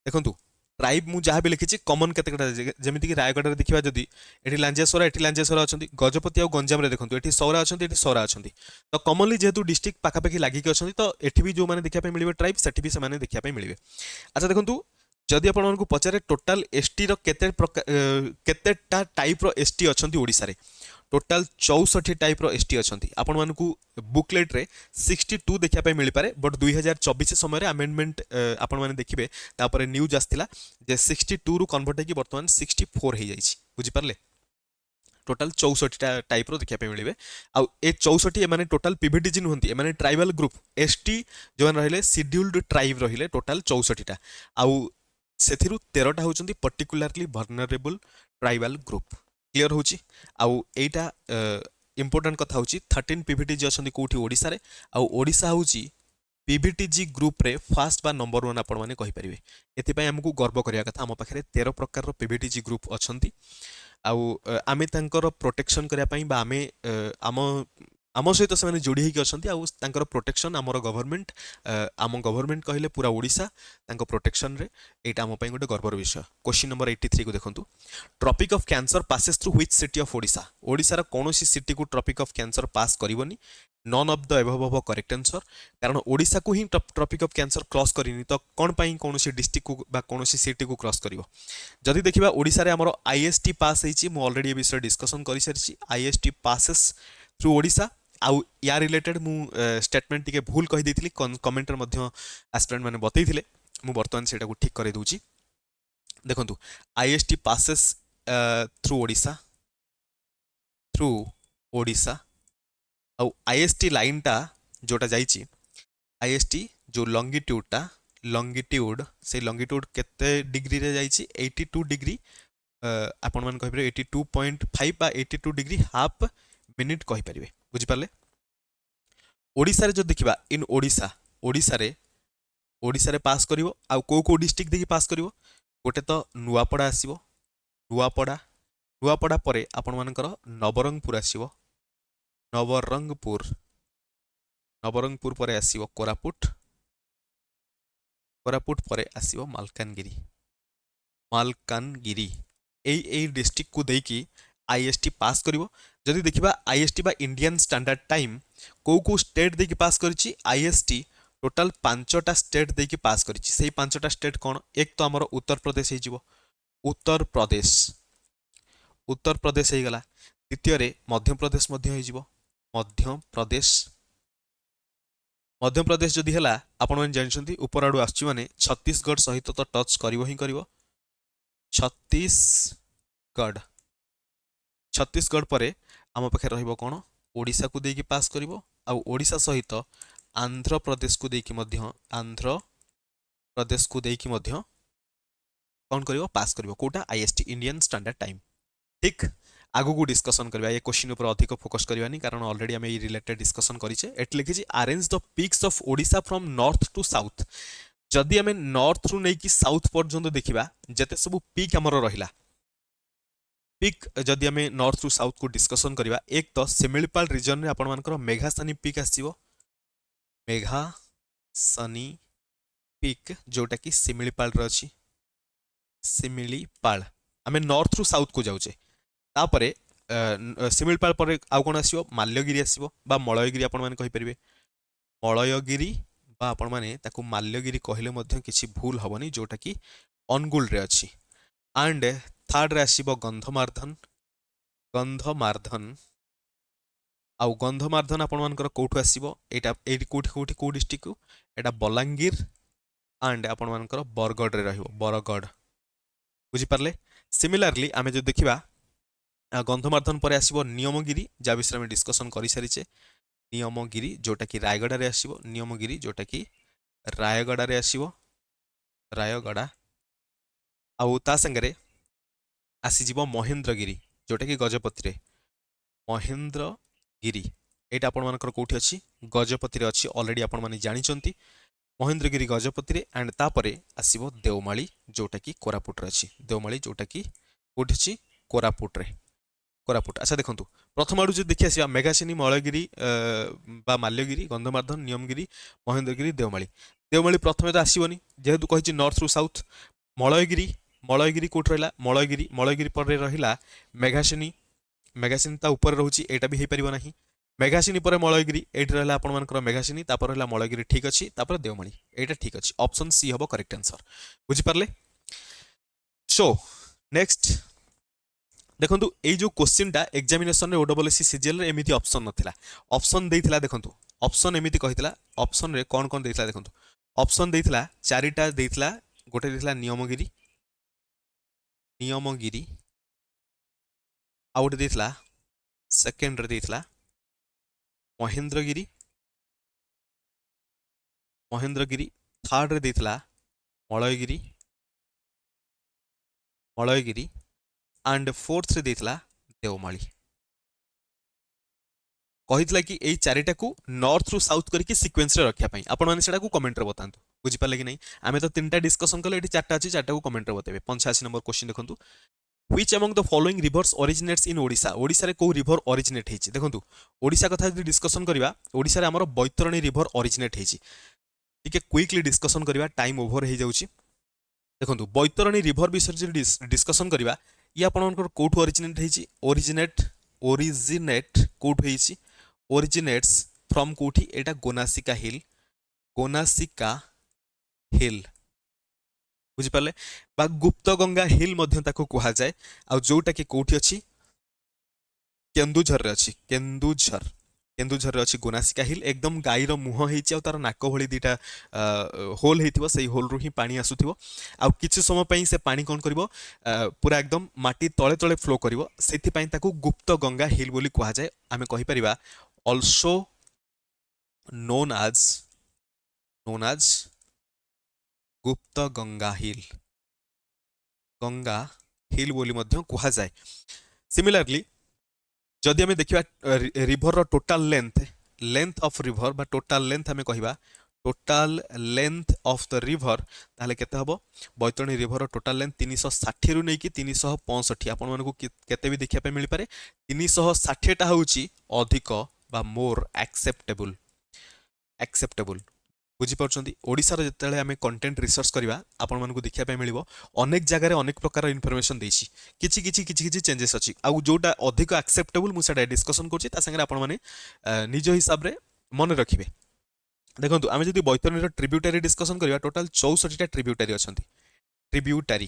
देखंतु ट्राइब मु जहाँ भी लिखी कमन केते जमीती कि रायगढ़ रे देखिबा जदी एठी लांजियासोरा अछंती गजपति और गंजाम रे देखंतु एठी सौरा अछंती एठी सौरा अछंती तो कमनली जेहेतु डिस्ट्रिक्ट पाखापाखि लागिक अछंती तो एठी भी जो माने देखिया पे मिलबे ट्राइब सेठी भी से माने देखिया पे मिलबे अच्छा देखंतु जदि आपण मानकु पचारे टोटल एसटी रो केतेटा टाइप रो एसटी अछंती ओडिसा रे टोटाल 64 टाइप रो एसटी अछंती आपण मानकु बुकलेट रे 62 देखिया पे मिल पारे बट 2024 समय रे अमेंडमेंट आपण माने देखिबे तापर न्यूज आस्तिला जे 62 रु कन्वर्ट हेकी वर्तमान 64 हे जाईछि बुझि परले टोटाल 64 टाइप रो देखिया पे मिलिबे आ ए 64 एमाने टोटाल पीवीटीजी नुहंती एमाने ट्राइबल ग्रुप एसटी जोन रहिले शेड्यूल्ड ट्राइब रहिले टोटाल 64 टा आ सेथिरु 13 टा होचंती particularly vulnerable tribal group clear होची आउ एटा इंपोर्टेंट कथा होची 13 पीवीटीजी अछंती कोठी ओडिसा रे आउ ओडिसा होची पीवीटीजी ग्रुप रे फर्स्ट बा नंबर 1 आपण माने कहि परिबे एति पय हमकु गर्व करिया कथा हम पाखरे 13 प्रकार रो पीवीटीजी ग्रुप अछंती आउ आमे तांकर प्रोटेक्शन करिया पय बा आमे आम सहित से जोड़ी होगी अच्छा आउ तांकर प्रोटेक्शन आमर गवर्नमेंट आम गवर्नमेंट कहले पूरा ओडिशा तांको प्रोटेक्शन रे एटा आम पय गोटे गर्वर विषय क्वेश्चन नंबर 83 को देखंतु tropic of cancer passes through which city of Odisha Odisha कोनोसी सिटी को ट्रॉपिक ऑफ कैंसर पास करिवनी none of the above of correct answer कारण ओडिशा को ही ट्रॉपिक ऑफ कैंसर क्रॉस करिनी तो कोन पय कोनोसी डिस्ट्रिक्ट को बा कोनोसी सिटी को क्रॉस करिवो जदि देखिबा ओडिशा रे हमर आईएसटी पास हेची मु ऑलरेडी ए विषय डिस्कशन करि सारिची आईएसटी पासेस थ्रू ओडिशा आउ या रिलेटेड मु स्टेटमेंट टिके भूल कहि देथिली कमेंटर मध्य एस्पिरेंट माने बतैथिले मु वर्तमान सेटा को ठीक करे दूची देखंतु आईएसटी पासेस थ्रू ओडिशा आउ आईएसटी लाइन टा जोटा जाईची आईएसटी जो लॉन्गिट्यूड से लॉन्गिट्यूड केते डिग्री रे जाईची 82 डिग्री आपण मान कहि परबे 82.5 बा 82 डिग्री हाफ मिनिट कहि परिबे बुझि पारले ओडिसा रे जो देखिबा इन ओडिसा रे पास करिवो आ को डिस्ट्रिक्ट देखि पास करिवो गोटे तो नुआपड़ा आसीबो नुआपड़ा परे आपण मानकर नवरंगपुर आसीबो नवरंगपुर परे आसीबो कोरापुट परे आसीबो मालकानगिरी एई डिस्ट्रिक्ट को देकी आईएसटी पास करिवो जदि देखिबा आईएसटी बा इंडियन स्टैंडर्ड टाइम को स्टेट देकी पास करिछि आईएसटी टोटल 5टा स्टेट देकी पास करिछि सेही 5टा स्टेट कोन एक तो हमर उत्तर प्रदेश हे जिवो उत्तर प्रदेश हे गला द्वितीय रे मध्य प्रदेश मध्य हे जिवो मध्य प्रदेश जदि हला आपण मन जानछंती ऊपर आडू आछि माने छत्तीसगढ़ सहित तो टच करिवो ही करिवो छत्तीसगढ़ परे आम पाखे रहिबो कोन ओडिशा को देकी पास करिवो आ ओडिशा सहित आंध्र प्रदेश को देकी मध्य कौन करिवो पास करिवो कोटा आईएसटी इंडियन स्टैंडर्ड टाइम ठीक आगु को डिस्कशन करबा ये क्वेश्चन ऊपर अधिक फोकस करबानी कारण ऑलरेडी हम ये रिलेटेड डिस्कशन करिचे एट लिखिछि arrange the peaks of Odisha from north to south जदि हमें नॉर्थ रु नै कि साउथ पर्यंत देखिबा जते सब पीक हमर रहिला पीक जदि हमें नॉर्थ टू साउथ को डिस्कशन करबा एक तो सिमिलीपाल रीजन रे आपण मानकर मेघासनी पीक आसीबो मेघासनी पीक जोटा कि सिमिलीपाल रे अछि सिमिलीपाल हमें नॉर्थ टू साउथ को जाउचे तापरे सिमिलीपाल पर आउ कोन आसीबो माल्यगिरी आसीबो बा मलयगिरी आपण माने कहि परिबे मलयगिरी बा आपण माने ताकू माल्यगिरी कहले मध्य किछि भूल हबनी जोटा कि अनुगुल रे अछि एंड थर्ड रे आसीबो गंधमार्धन आउ गंधमार्धन आपण मानकर कोठु आसीबो एटा एटी कोठी को डिस्ट्रिक्ट को एटा बलांगीर एंड आपण मानकर बरगढ़ रे रहिबो बरगढ़ बुझि पारले सिमिलरली आमे जो देखिबा गंधमार्धन पर आसीबो नियमगिरी जा विषय में डिस्कशन करि सारिचे नियमगिरी जोटा कि रायगड़ा रे आसीबो, नियमगिरी जोटा कि रायगड़ा रे आसीबो, रायगड़ा। आउ ता संगे आसीजिवो महेंद्रगिरी जोटा कि गजपति रे, महेंद्रगिरी एटा आपण मानकर कोठी अछि, गजपति रे अछि, ऑलरेडी आपण माने जानि चंती। महेंद्रगिरी गजपति रे एंड तापरे आसीबो देवमाली जोटा कि कोरापुट रे अछि, देवमाली जोटा कि कोठी अछि कोरापुट रे, कोरापुट। अच्छा देखंतु प्रथम आडू जे देखि आसीबा मेघासिनी, मलयगिरी बा माल्यगिरी, गंधमार्धन, नियमगिरी, महेंद्रगिरी, देवमाली। देवमाली प्रथमे तो आसीबनी जेहेतु कहिछि north to south. Malayagiri, Malayagiri कोठ रहला, मलयगिरी, मलयगिरी पर रहिला मेघासिनी, मेघासिनी ता ऊपर रहउछि, एटा भी हेइ परिबो नाही। मेघासिनी पर मलयगिरी, एठी रहला आपण मानकर मेघासिनी, तापर रहला मलयगिरी, ठीक अछि, तापर देवमाली, एटा ठीक अछि, ऑप्शन सी हबो करेक्ट आंसर। बुझि पारले? सो नेक्स्ट देखंतु एई जो क्वेश्चन टा एग्जामिनेशन रे ओडब्ल्यूएससी सीजीएल रे एमिति ऑप्शन नथिला, ऑप्शन देइथिला देखंतु, ऑप्शन एमिति कहितला, ऑप्शन रे कोन कोन देइथिला देखंतु, ऑप्शन देइथिला चारिटा देइथिला, गोटे देइथिला नियमगिरी, नियमगिरी, आउट देइथिला सेकेंड रे देइथिला महेंद्रगिरी, महेंद्रगिरी, थर्ड रे देइथिला मलयगिरी, मलयगिरी एंड फोर्थ रे देइथिला देवमाली। कहितला कि एई चारिटा को नॉर्थ टू साउथ करके सीक्वेंस रे रखिया पई, आपण माने सेटा को कमेंट रे बतांतु। बुझि पाले कि नै? आमे तो तीनटा डिस्कशन कले, एठी चारटा अछि, चारटा को कमेंट रे बतेबे। 85 नंबर क्वेश्चन देखंतु, which among the following rivers originates इन ओडिशा, ओडिशा रे को रिवर ओरिजिनेट हेछि? देखंतु ओडिशा कथा जदि डिस्कशन करबा, ओडिशा रे हमर बैतरणी रिवर ओरिजिनेट हेछि। टिके क्विकली डिस्कशन करबा, टाइम ओवर हे जाउछि। देखंतु बैतरणी रिवर विषय जे डिस्कशन करबा, इ आपण मानकर कोठु ओरिजिनेट हेछि? ओरिजिनेट कोठु हेछि? ओरिजिनेट्स फ्रॉम कोठी? एटा गोनासिका हिल, गोनासिका हिल। बुझि पाले? बा गुप्त गंगा हिल मध्य ताको कुहा जाय, आ जोटा कि कोठी अछि? केन्दुझर रे अछि, केन्दुझर, केन्दुझर रे अछि गोनासिका हिल। एकदम गाईर मुह हेछि, आ तार नाक भଳି दिटा होल हेतिबो, सेही होल रु ही पानी आसुथिबो। आ किछि समय पई से पानी कोन करबो, पूरा एकदम माटी तळे तळे फ्लो करबो, सेति पई ताको गुप्त गंगा हिल बोली कुहा जाय। आमे कहि परिबा also known as Gupt Ganga हिल, गंगा हिल बोली मध्य कुहा जाय। सिमिलरली जदि आमे देखिबा रिवर रो total length, length of river बा टोटल लेंथ आमे कहिबा, total length of the river ताले केते हबो? बैतरणी रिवर रो टोटल लेंथ 360 रु नै कि 365। आपण मानको केते भी देखिया पे मिलि पारे, 360 टा होउची अधिक बा मोर एक्सेप्टेबल, एक्सेप्टेबल। बुझी पारछंती? ओडिसा रो जतेले आमे कंटेंट रिसर्च करबा, आपण मानको देखिया पे मिलिबो अनेक जगह रे अनेक प्रकार इन्फॉर्मेशन देछि, किछि चेंजेस अछि। आ जोटा अधिक एक्सेप्टेबल मु सेटा डिस्कशन करछि, ता संगे आपण माने निज हिसाब रे मन रखिबे। देखंतु आमे जदि बैतरणी रो ट्रिब्यूटरी डिस्कशन करबा, टोटल 64 टा ट्रिब्यूटरी अछंती, ट्रिब्यूटरी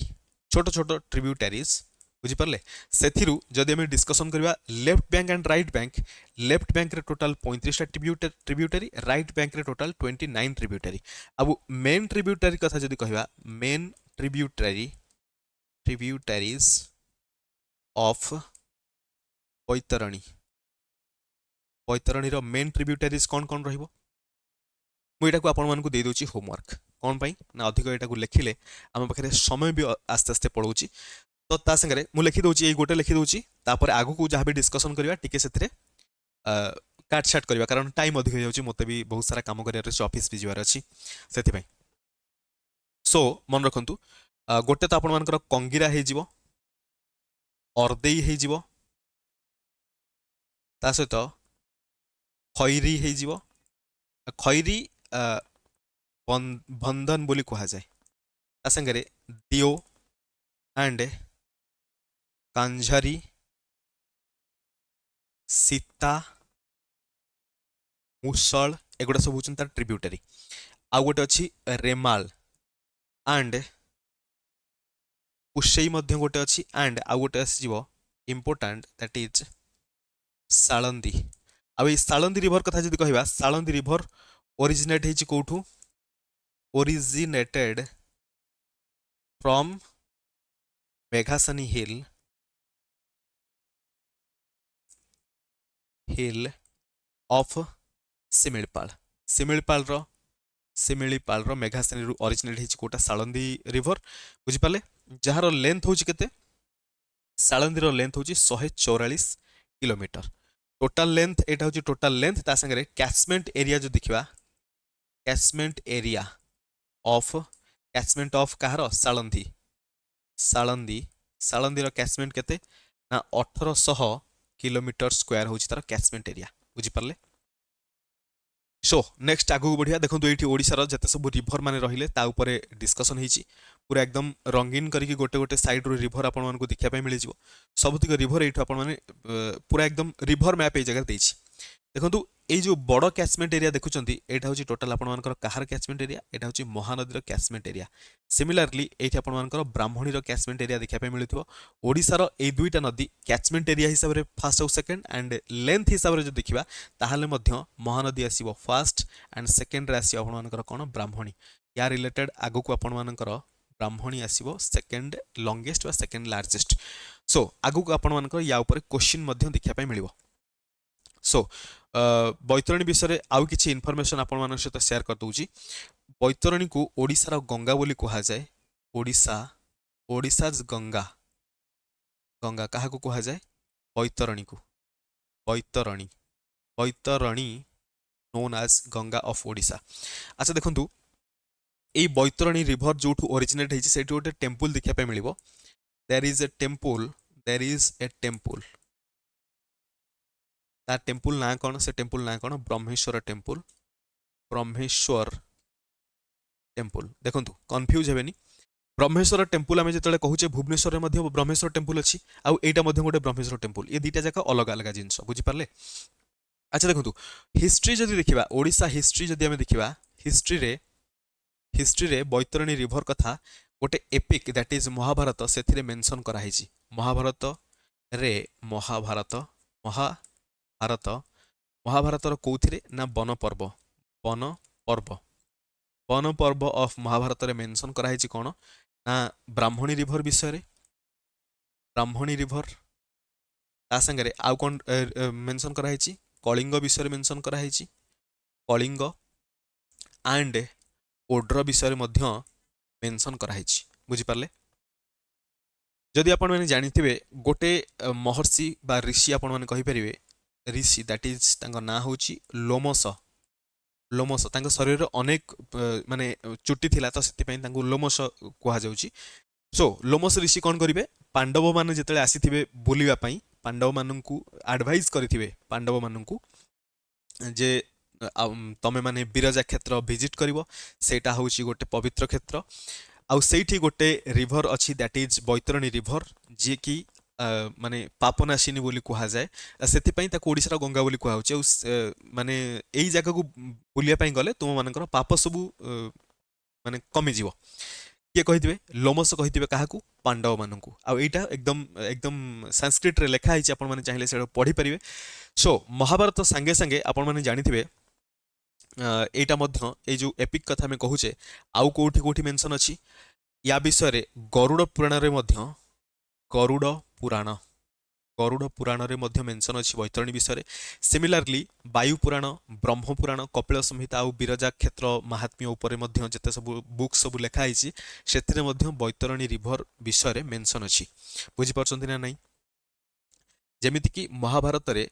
छोट छोट ट्रिब्यूटरीज। बुझी पारले? सेथिरु जदि आमे डिस्कशन करबा left bank and right bank, left bank रे टोटल 35 टा ट्रिब्यूटरी, राइट बैंक रे टोटल 29 ट्रिब्यूटरी। अब मेन ट्रिब्यूटरी कथा जदि कहबा, main tributary, tributaries of Baitarani, Baitarani रो मेन ट्रिब्यूटरीज कोन कोन रहिबो? मु एटा को आपण मानकु दे दोछि होमवर्क। कोन पई ना अधिक एटा को लेखिले हम पाखरे समय भी आस्ते आस्ते पळौछि, तो ता संगे मु लिखि दोछि, एई गोटे लिखि दोछि, तापर आगु को जहा भी डिस्कशन करबा टिके सेथरे काट छाट करबा, कारण टाइम अधिक हो जाउछि, मते भी बहुत सारा काम करियार अछि, ऑफिस भी जिवार अछि, सेति पई। सो मन रखंतु गोटे तो आपण मानकर कंगीरा हे जिवो, अर्देई हे जिवो, ता सहित खैरी हे जिवो, खैरी बंधन बोली कुहा जाए, ता संगे दियो एंड कांझारी, सीता, मुसळ, एगुड़ा सब होचन तार ट्रिब्यूटरी। आउ गोटे अछि रेमाल एंड पुषेई मध्य गोटे अछि, एंड आउ गोटे आसी जिवो इंपोर्टेंट, दैट इज साळंदी। आ ए साळंदी रिवर कथा जदि कहबा, साळंदी रिवर ओरिजिनेट हेछि कोठु? Originated from Meghasani hill, hill of Similipal ଶିମିଳିପାଳର ମେଘା ଶ୍ରେଣୀରୁ ଅରିଜିନେଟ୍ ହେଇଛି କୋଉଟା ସାଳନ୍ଦୀ ରିଭର ବୁଝିପାରିଲେ ଯାହାର ଲେନ୍ଥ ହଉଛି କେତେ ସାଳନ୍ଦୀର ଲେନ୍ଥ ହଉଛି 144 କିଲୋମିଟର टोटाल लेंथ एटा हूँ टोटाल लेंथ ता संगे कैचमेंट एरिया जो देखा catchment area of Kahar Salandi Salandi catchment केते ना 1800 किलोमीटर स्क्वायर हूँ तार कैचमेंट एरिया बुझिपारे सो नेक्स्ट आगू बढ़िया देखो ये ओडिशार जते सब रिभर माने रहिले ता उपरे डिस्कशन होईची पूरा एकदम रंगीन करके गोटे गोटे साइड रो रिभर आपण मानकु देखिया पय मिलि जिवो सबतिक रिभर एठो आपण माने पूरा एकदम रिभर मैप ए जगह देछि देखंतु ए जो बड़ कैचमेंट एरिया देखुचंती एटा होची टोटल आपण मानकर कहार कैचमेंट एरिया एटा होची महानदी रो कैचमेंट एरिया सिमिलरली एठी आपण मानकर ब्राह्मणी रो कैचमेंट एरिया देखिया पय मिलिथिबो ओडिसा रो ए दुईटा नदी कैचमेंट एरिया हिसाब रे फर्स्ट और सेकंड एंड लेंथ हिसाब रे जो देखिबा ताहाले मध्य महानदी आसीबो फर्स्ट एंड सेकंड रे आसी आपण मानकर कोन ब्राह्मणी या रिलेटेड आगु को आपण मानकर ब्राह्मणी आसीबो सेकंड लॉन्गेस्ट वा सेकंड लार्जेस्ट सो आगु को आपण मानकर या ऊपर क्वेश्चन मध्य देखिया पय मिलिबो सो बैतरणी विषय आउ किछि इनफॉरमेशन आपण मान सहित शेयर कर दउची बैतरणी को ओडिसा रो गंगा बोली कहा जाए ओडिसाज गंगा गंगा काहा को कहा जाए बैतरणी को Baitarani known as Ganga of Odisha अच्छा देखंतु ए बैतरणी रिवर जोठू ओरिजिनेट हेछि सेठी गोटे टेंपल देखिया पे मिलिबो देयर इज ए टेंपल ता टेंपल ना कौन से टेंपल ना कौन ब्रह्मेश्वर टेंपल देखंतु कंफ्यूज हेबेनी ब्रह्मेश्वर टेंपल आमे जेतले कहूचे भुवनेश्वर मध्ये ब्रह्मेश्वर टेंपल अछि आ एटा मध्ये गोटे ब्रह्मेश्वर टेंपल ये दीटा जाका अलग अलग जिंस बुझी पारले अच्छा देखंतु हिस्ट्री जदि देखिबा ओडिसा हिस्ट्री जदि आमे देखिबा हिस्ट्री रे बैतरणी रिवर कथा गोटे एपिक दैट इज महाभारत सेथिरे मेंशन करा हिची महाभारत कौथिरे ना वन पर्व ऑफ महाभारत रे मेंशन करा हिची कोन ना ब्राह्मणी रिवर विषय रे ब्राह्मणी रिवर ता संगे आउ कोन मेंशन करा हिची कलिंग विषय रे मेंशन करा हिची कलिंग एंड ओड्र विषय मध्य मेंशन करा हिची बुझी पारले जदि आपण माने जानिथिबे गोटे महर्षि बा ऋषि आपण माने कहि परिबे ऋषि दैट इज तांका ना होची लोमस तांका शरीर रे अनेक माने चुट्टी थिला तो सेति पई तांको लोमस कुहा जाउची सो लोमस ऋषि कोन करिवे पांडव माने जेतले आसीथिबे बुलिबा पई पांडव माननकु एडवाइस करिथिबे पांडव माननकु जे तमे माने बिरजा क्षेत्र विजिट करिवो सेटा होची गोटे पवित्र क्षेत्र आउ सेठी गोटे रिवर अछि दैट इज बैतरणी रिवर जे कि माने पापनाशिनी बोली कहा जाए सेति पई ताको ओडिसा गंगा बोली कहा होचे माने एई जगह को बुलिया पई गले तुम मानकर पाप सबु माने कमी जीवो किए कहिथिबे लोमस कहिथिबे काहाकू पांडव माननकू आ एटा एकदम संस्कृत रे लिखा हिची आपण माने चाहिले सेडो पढी परिबे सो महाभारत संगे संगे आपण माने जानिथिबे एटा मध्य ए जो एपिक कथा में कहूचे आउ कोठी मेंशन अछि या विषय रे गरुड़ पुराण रे मध्य गरुड़ पुराण रे मध्य मेंशन अछि बैतरणी विषय रे सिमिलरली वायु पुराण ब्रह्म पुराण कपिल संहिता आ बिरजा क्षेत्र महात्म्य ऊपर मध्य जते सब बुक सब लिखा हिची सेथिरे मध्य बैतरणी रिवर विषय रे मेंशन अछि बुझी परछन्ती ना नाही जेमिति कि महाभारत रे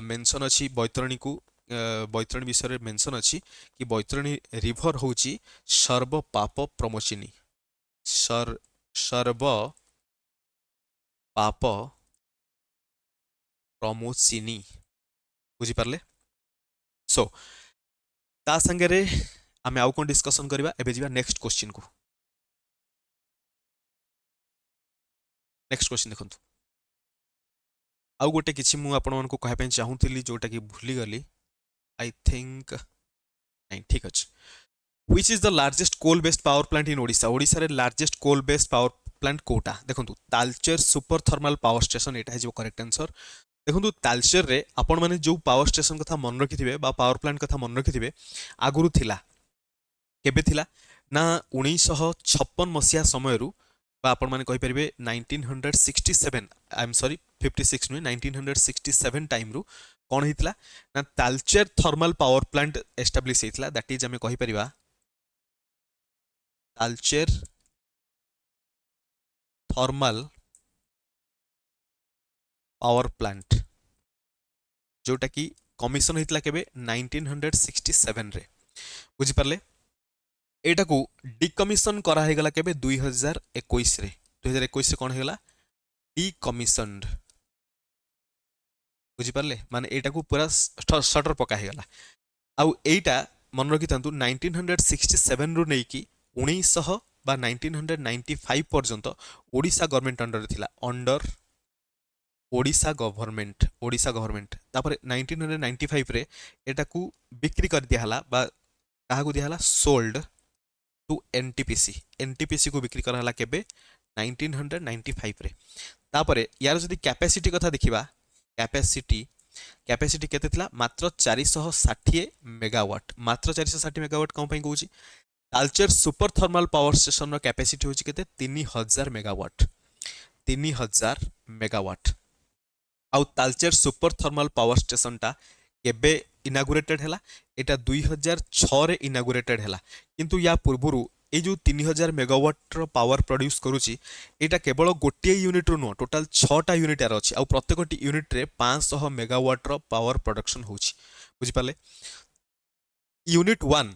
मेंशन अछि बैतरणी विषय रे मेंशन अछि कि बैतरणी रिवर होची सर्व पाप प्रमोचिनी सर्व पाप प्रमोचिनी बुझी पारले सो ता संगे रे आमे आउ कोन डिस्कशन करबा एबे जिबा नेक्स्ट क्वेश्चन को नेक्स्ट क्वेश्चन देखंतु आउ गोटे किछि मु आपण मानको कहै पय चाहूतिली जोटा कि भूली गली आई थिंक नहीं ठीक अछि which is the largest coal based power plant in Odisha Odisha रे largest coal based power plant कोटा देखंतु Talcher super thermal power station एटा है करेक्ट आंसर देखंतु तालचेर रे आपण माने जो पावर स्टेशन कथा मन रखिथिबे बा पावर प्लांट कथा मन रखिथिबे आगुरु थिला केबे थिला ना 1956 मसिया समयरु बा आपण माने कहि परिबे 1967 आई एम सॉरी 56 नु 1967 टाइम रु कौन होता ना Talcher thermal power plant establish होता दैट इज आम कहीपर तालचेर थर्माल पावर प्लांट जोटा कि कमिशन होता केबे 1967 रे बुझिपारे एटा को डिकमिशन करा गला केबे 2021 रे 2021 रे कौन होगा डिकमिशनड बुझिपारे माने एटा को पूरा शटर पका गला आउ एटा मन रखि थांतु 1967 रु नेकी 1900 बा 1995 पर्यंत ओडिशा गवर्नमेंट अंडर थिला अंडर ओडिशा गवर्नमेंट तापर 1995 रे एटा को बिक्री कर दिया हला बा काहा को दिया हला सोल्ड टू एनटीपीसी को बिक्री करा हला केबे 1995 रे तापर यार जदी कैपेसिटी कथा देखिबा कैपेसिटी केते थिला मात्र 460 मेगावाट मात्र 460 मेगावाट कौन पई कहूची Talcher super thermal power station रो कैपेसिटी होची केते 3000 मेगावाट 3000 मेगावाट आउ Talcher super thermal power station टा केबे इनागुरेटेड हैला एटा 2006 रे इनागुरेटेड हैला किंतु या पूर्वरु ए जो 3000 मेगावाट रो पावर प्रोड्यूस करूची एटा केवल गोटे यूनिट रो नो टोटल 6टा यूनिट यार अछि आउ प्रत्येक यूनिट रे 500 मेगावाट रो पावर प्रोडक्शन होची बुझि पाले यूनिट 1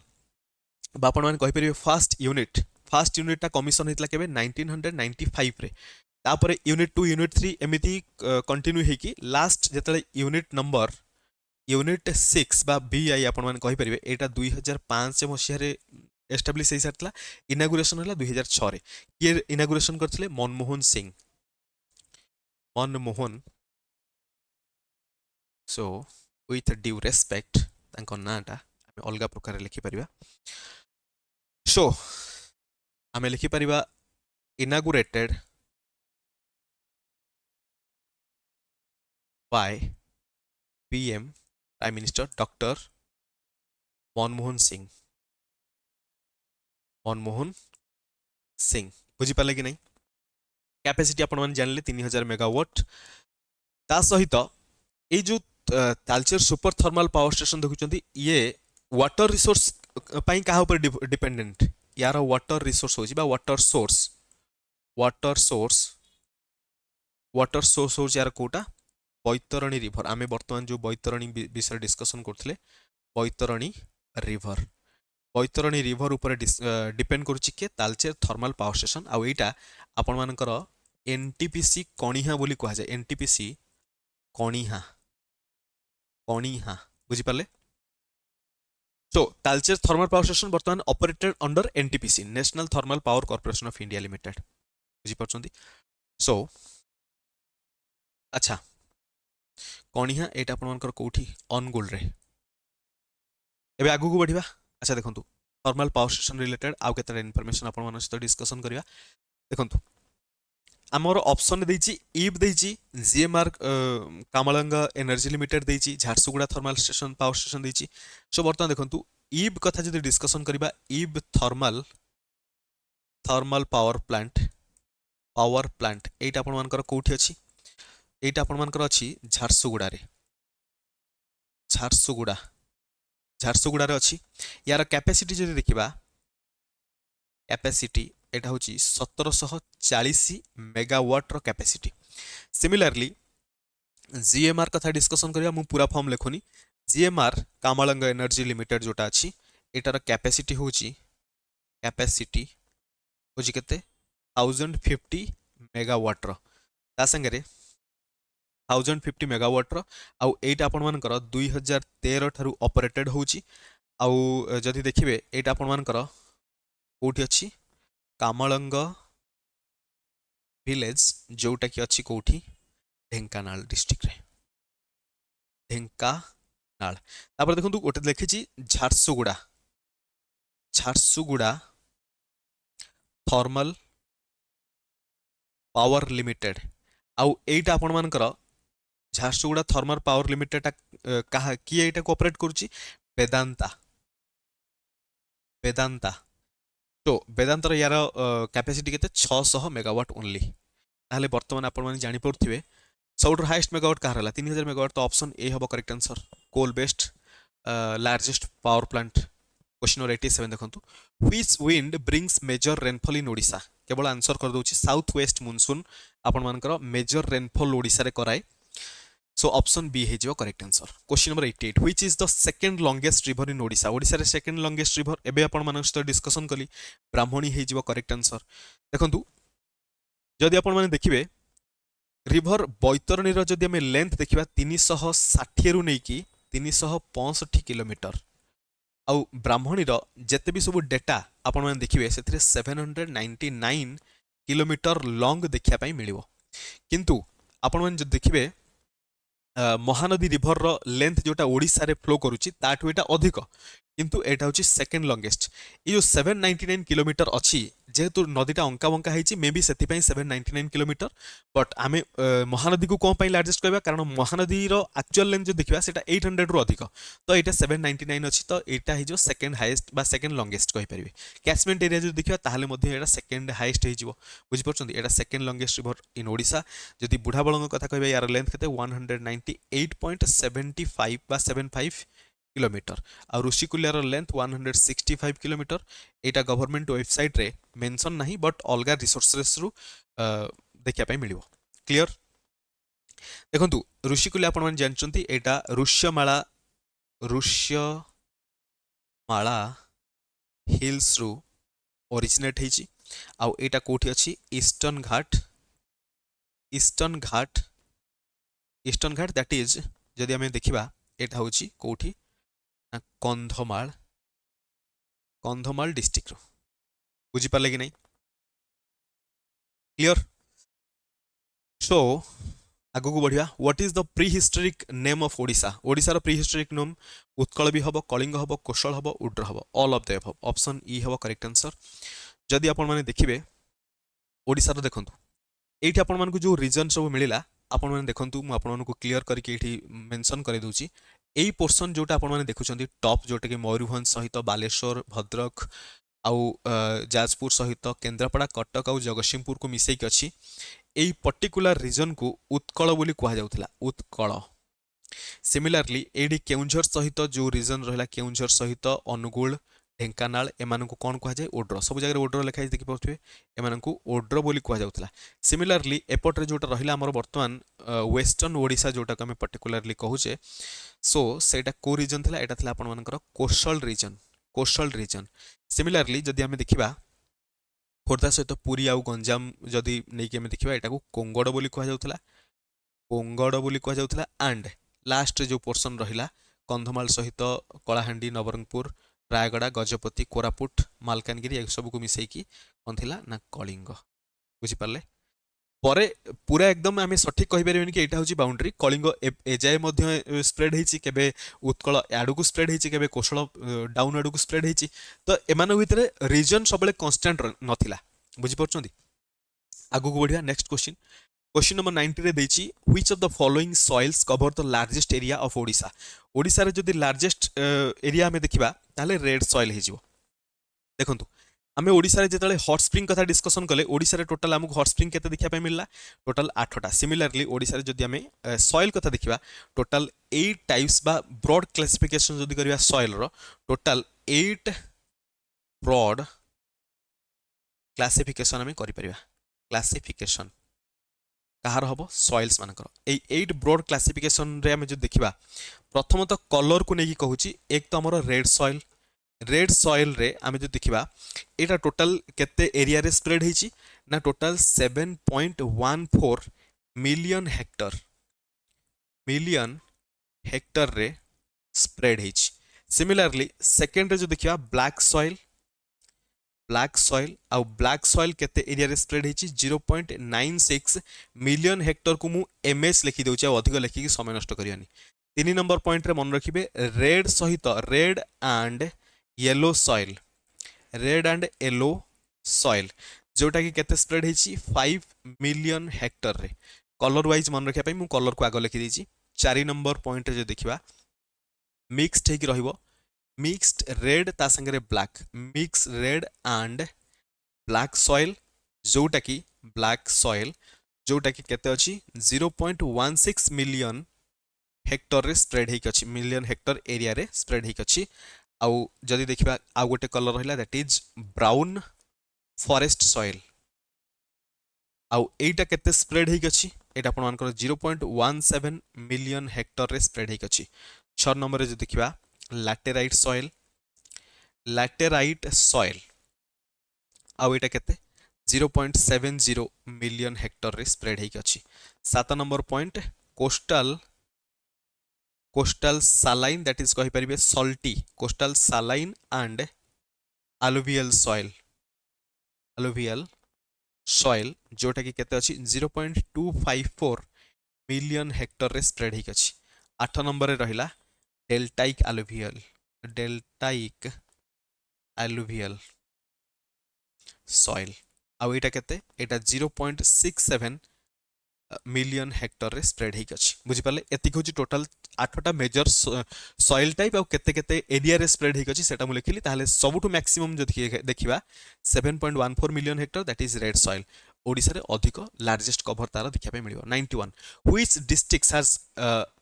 बापन मान कहि परिबे फर्स्ट यूनिट टा कमिशन हेतला केबे 1995 रे तापर यूनिट 2 यूनिट 3 एमिति कंटिन्यू हेकी लास्ट जेतले यूनिट 6 बा बीआई आपण मान कहि परिबे एटा 2005 मसिया रे एस्टाब्लिश हे सारतला इनागुरेशन हला 2006 रे ये इनागुरेशन करथिले Manmohan so with due respect तांको नाटा आमे अलगा प्रकार लिखि परिबा सो आमे लिखि परिबा inaugurated by PM Prime Minister Dr. Manmohan Singh बुझी पाले कि नहीं कैपेसिटी आपण मान जानले 3000 मेगावाट ता सहित ए जो Talcher super thermal power station देखुचंती ये वाटर रिसोर्स पई कहा ऊपर डिपेंडेंट यार वाटर रिसोर्स होची बा वाटर सोर्स होची यार कोटा बैतरणी रिभर आमे वर्तमान जो बैतरणी विषय डिस्कशन करथिले बैतरणी रिभर ऊपर डिपेंड करूची के तालचेर थर्मल पावर स्टेशन आ एटा आपण मानकर एनटीपीसी कणिहा बोली कहा जाय एनटीपीसी कणिहा बुझी पाले सो तालचेर थर्मल पावर स्टेशन वर्तमान operated under NTPC national thermal power corporation of India limited बुझी परछंती सो अच्छा कणिहा एटा आपण मानकर कोठी अनगोल्ड रे एबे आगु को बढ़िबा अच्छा देखंतु थर्मल पावर स्टेशन रिलेटेड आउ केतरा इन्फॉर्मेशन आपण मानक सहित डिस्कशन करिया देखंतु हमर ऑप्शन देछि ईब देछि जीएमआर कामलंग एनर्जी लिमिटेड देछि Jharsuguda thermal station power station देछि सो वर्तमान देखंतु ईब कथा जदि डिस्कशन करिबा ईब थर्मल पावर प्लांट एटा आपण मानकर कोठी अछि एटा आपण मानकर अछि झारसुगुड़ा रे झारसुगुड़ा रे अछि यार कैपेसिटी जदि देखिबा कैपेसिटी एटा होची 1740 मेगावाट रो कैपेसिटी सिमिलरली जीएमआर कथा डिस्कशन करिया मु पूरा फॉर्म लेखोनी जीएमआर कामलंग एनर्जी लिमिटेड जोटा अछि एटार कैपेसिटी होची केते 1050 मेगावाट रो ता संगे रे 1050 मेगावाट रो आउ एटा आपण मानकर 2013 थारु ऑपरेटेड होची आउ जदि देखिबे एटा आपण मानकर कोठी अछि कामलंग विलेज जोटा कि अच्छी कोठी ढेंकानाल डिस्ट्रिक्ट रे ढेंकानाल तापर देखंतु गोटे लिखिछि झारसुगुड़ा थर्मल पावर लिमिटेड आउ एटा आपण मानकर झारसुगुड़ा थर्मल पावर लिमिटेड कहा किए एटा को ऑपरेट करूची वेदांता तो वेदांतर यार कैपेसिटी केते 600 मेगावाट ओनली ताहले वर्तमान आपण माने जानि पड़थिबे सबुठ हाईएस्ट मेगावाट कहार है 3000 मेगावाट तो ऑप्शन ए हम correct answer coal based largest power plant question number 87 देखंतु which wind brings major rainfall in Odisha केवल आंसर कर दउची साउथ वेस्ट मॉनसून आपण मानकर मेजर रेनफॉल ओडिशा रे कराए सो ऑप्शन बी हे जो correct answer question number 88 which is the second longest river in Odisha Odisha रे second longest river एबे आपण मानक सहित डिस्कशन कली ब्राह्मणी हे जो करेक्ट आंसर देखंतु जदि आपण माने देखिबे रिभर बैतरणी जदि आम लेंथ देखा 360 रु नहीं 365 किलोमीटर आउ ब्राह्मणी जिते भी सब डेटा आपण मैंने देखिए से 799 किलोमीटर लॉन्ग देखापी मिल किंतु आपण मैंने देखिए महानदी रिभर लेंथ जोटा ओडिशा रे फ्लो करुच्ची ताठू एटा अधिक किंतु एटा होची सेकंड लॉन्गेस्ट ये जो 799 किलोमीटर अच्छी जेहेतु नदीटा अंका बंका है मे बी से 799 किलोमीटर बट आम महानदी को कौन लार्जेस्ट कहवा कारण महानदी एक्चुअल लेंथ जो देखा से 800 रु अधिक तो यहाँ 799 अच्छी तो यहाँ हो सेकेंड हाइएस्ट बा सेकेंड लॉन्गेस्ट कहींपर कैचमेंट एरिया जो देखा ताहले सेकेंड हाइएस्ट हो बुझीपार यहाँ second longest river in Odisha जदि बुढ़ा बड़ों कथा कह यार लेंथ के 198.75 बा 75 किलोमीटर आ ऋषिकुल्यार लेंथ 165 किलोमीटर एटा गवर्नमेंट वेबसाइट रे मेंशन नहीं बट अलग रिसोर्सेस रु देखा मिल क्लियर देखंतु ऋषिकुल्या आपण माने जानचंती एटा ऋष्यमाला हिल्स रु ओरिजिनेट हेची आ एटा कोठी अछि ईस्टर्न घाट दैट इज जदि हमें देखिबा एटा होची कोठी कंधमाल डिस्ट्रिक्ट रो बुझी पाले कि नहीं क्लियर सो आगु को बढ़िया what is the pre historic name of Odisha Odisha pre historic name Utkal भी हम कलिंग हम कोशल हम उड्र हम all of the above option E हम करेक्ट आंसर जदि आपण माने देखिबे ओडिशा रो देखंतु एठी आपण मानकु जो रीजन सब मिलिला आपण माने देखंतु मु आपण मानकु क्लियर करके एठी मेंशन करे दूची एई पोर्शन जोटा आपण माने देखुचंती टॉप जोटा कि मयूरभंज सहित बालेश्वर भद्रक आउ जाजपुर सहित केन्द्रापड़ा कटक आउ जगतसिंहपुर को मिसेक अच्छी एई पर्टिकुलर रीजन को उत्कल बोली कहा जाउथला उत्कल सिमिलरली एडी केउंझर सहित जो रीजन रहला केउंझर सहित अनुगुल ढेंकानाल एमानकु कौन कहा जाए ओड्र सब जगह ओड्र लिखा देखि पाथुवे एमानकु ओड्र बोली कहा जाउथला सिमिलरली एपटरे जोटा रहिला हमर वर्तमान वेस्टर्न ओडिशा जोटा को हम पर्टिकुलरली कहूचे सो सेटा को रीजन थिला एटा थिला आपण मानकर कोस्टल रीजन सिमिलरली जदि आम देखा खोर्धा सहित पुरी आउ गंजाम जदि नहीं कि देखा यहाँ को कोंगड़ बोली कह जाउथला एंड लास्ट जो पोर्शन रहिला कंधमाल सहित कलाहांडी नवरंगपुर रायगड़ा गजपति कोरापुट मालकानगिरी ये सब को मिसेकी कौन थिला ना कलिंग बुझीपारे परे पूरा एकदम आम सठिक कहीपर कि यहाँ हूँ बाउंड्री कलिंग एजाए स्प्रेड होती केबे उत्कल आड़ को स्प्रेड होती केबे कोशल डाउन आड़ को स्प्रेड होती तो एमान भितर रीजन सब कन्स्टांट नाला बुझीपार आगू को बढ़िया नेक्स्ट क्वेश्चन नंबर 90 रे देछि which of the following soils cover the largest area of Odisha Odisha रे जदि लार्जेस्ट एरिया में देखिबा ताले रेड सॉइल हे जिवो देखंतु आमे ओडिशा रे जेतले हॉट स्प्रिंग कथा डिस्कशन कले ओडिशा रे टोटल हमको हॉट स्प्रिंग केते देखिया पे मिलला टोटल 8टा सिमिलरली ओडिशा रे जदि आमे सॉइल कथा देखिबा टोटल 8 टाइप्स बा ब्रॉड क्लासिफिकेशन जदि करबा सॉइल रो टोटल 8 ब्रॉड क्लासिफिकेशन आमे करि परिबा क्लासिफिकेशन कहार हम सॉइल्स मानकर 8 ब्रॉड क्लासिफिकेशन रे आमे जो देखिबा प्रथमतः कलर को नहीं कहूची एक तो हमर रेड सॉइल रे आमे जो देखिबा एटा टोटल केते एरिया रे स्प्रेड हिची ना टोटल 7.14 मिलियन हेक्टर रे स्प्रेड हिची सिमिलरली सेकंड रे जो देखिबा ब्लैक सॉइल केते एरिया रे स्प्रेड हिची 0.96 मिलियन हेक्टर को मु एमएस लिखि दउची अधिक लिखि कि समय नष्ट करियानी 3 नंबर पॉइंट रे मन रखिबे रेड सहित रेड एंड येलो सॉइल जोटा कि केते स्प्रेड हिची 5 मिलियन हेक्टर रे कलर वाइज मन रखिया पई मु कलर को आगो लिखि दीची 4 नंबर पॉइंट रे जो देखिबा मिक्स्ड हेकि रहिबो मिक्स्ड रेड ता संगे black mix red and black soil जोटा कि ब्लैक सॉइल जोटा कि केते अछि 0.16 मिलियन हेक्टर रे स्प्रेड हेक अछि, मिलियन हेक्टर एरिया रे स्प्रेड हेक अछि। आउ जदि देखिबा आउ गोटे कलर रहिला that is brown forest soil. आउ एटा केते स्प्रेड हेक अछि, एटा आपण मानकर 0.17 मिलियन हेक्टर रे स्प्रेड हेक अछि। 6 नंबर रे जे देखिबा लैटेराइट सॉइल, लैटेराइट सॉइल आउ एटा केते 0.70 मिलियन हेक्टर रे स्प्रेड हेक अछि। 7 number point coastal, coastal saline that is कहि परिबे salty, coastal saline and alluvial soil, alluvial soil जोटा कि केते अछि 0.254 मिलियन हेक्टर रे स्प्रेड हेक अछि। 8 नंबर रे रहिला deltaic alluvial, deltaic alluvial soil आउ एटा केते एटा 0.67 मिलियन हेक्टर रे स्प्रेड हेक अछि। बुझि पाले एतिक होची टोटल 8टा मेजर सॉइल टाइप आउ केते केते एरिया रे स्प्रेड हेक अछि सेटा मु लिखिली। ताहले सबुठु मैक्सिमम जदि देखिबा 7.14 million Hector that is red soil. Odisha रे अधिक लार्जेस्ट कवर तार देखिया पे मिलियो। 91 which districts has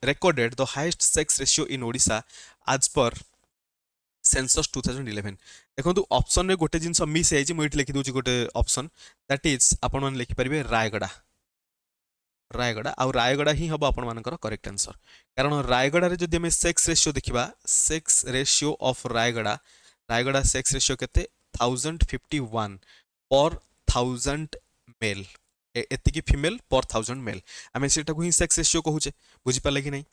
recorded the highest sex ratio in Odisha as per census 2011। देखो ऑप्शन रे गोटे जिनस मिस है मुझे लिखि दूची गोटे ऑप्शन दैट इज आपण माने लिखि परिबे रायगड़ा, रायगड़ा आउ रायगड़ा ही हम आपण मानकर करेक्ट आंसर। कारण रायगड़ा रे जदि हमें सेक्स रेशियो देखिबा, sex ratio of Rayagada, Rayagada sex ratio केते 1051 पर 1000 मेल, एतिकी फीमेल पर 1000 मेल, आमे सेटा को ही सेक्स रेशियो कहूचे। बुझि पाले कि नहीं।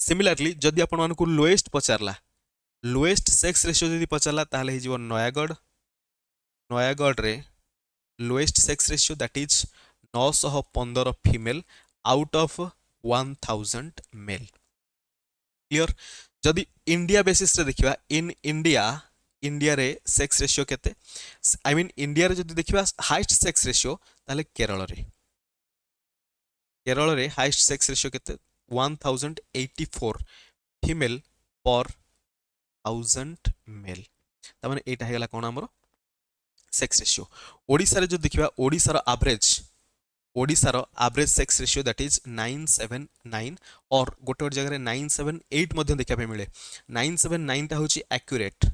सिमिलरली जदि आपण मानकु लोएस्ट पचारला, लोएस्ट सेक्स रेशियो जदि पचारला ताहले ही जीव नयागढ़, नयागढ़ रे lowest sex ratio that is 915 female out of 1000 male. Clear. जदि इंडिया बेसिस रे देखिबा, इन इंडिया, इंडिया रे सेक्स रेशियो केते, आई मीन इंडिया रे जदि देखिबा हाईएस्ट सेक्स रेशियो ताले केरल रे, केरल रे हाईएस्ट सेक्स रेशियो केते 1084 फीमेल पर 1000 मेल। त माने एटा हेगला कोन हमरो सेक्स रेशियो। ओडिसा रे जो देखिबा ओडिसा रो एवरेज, ओडिशार average sex ratio that is 979 और गोटे जगह रे 978 मध्ये देखा पे मिले। 979 टा होची एक्यूरेट,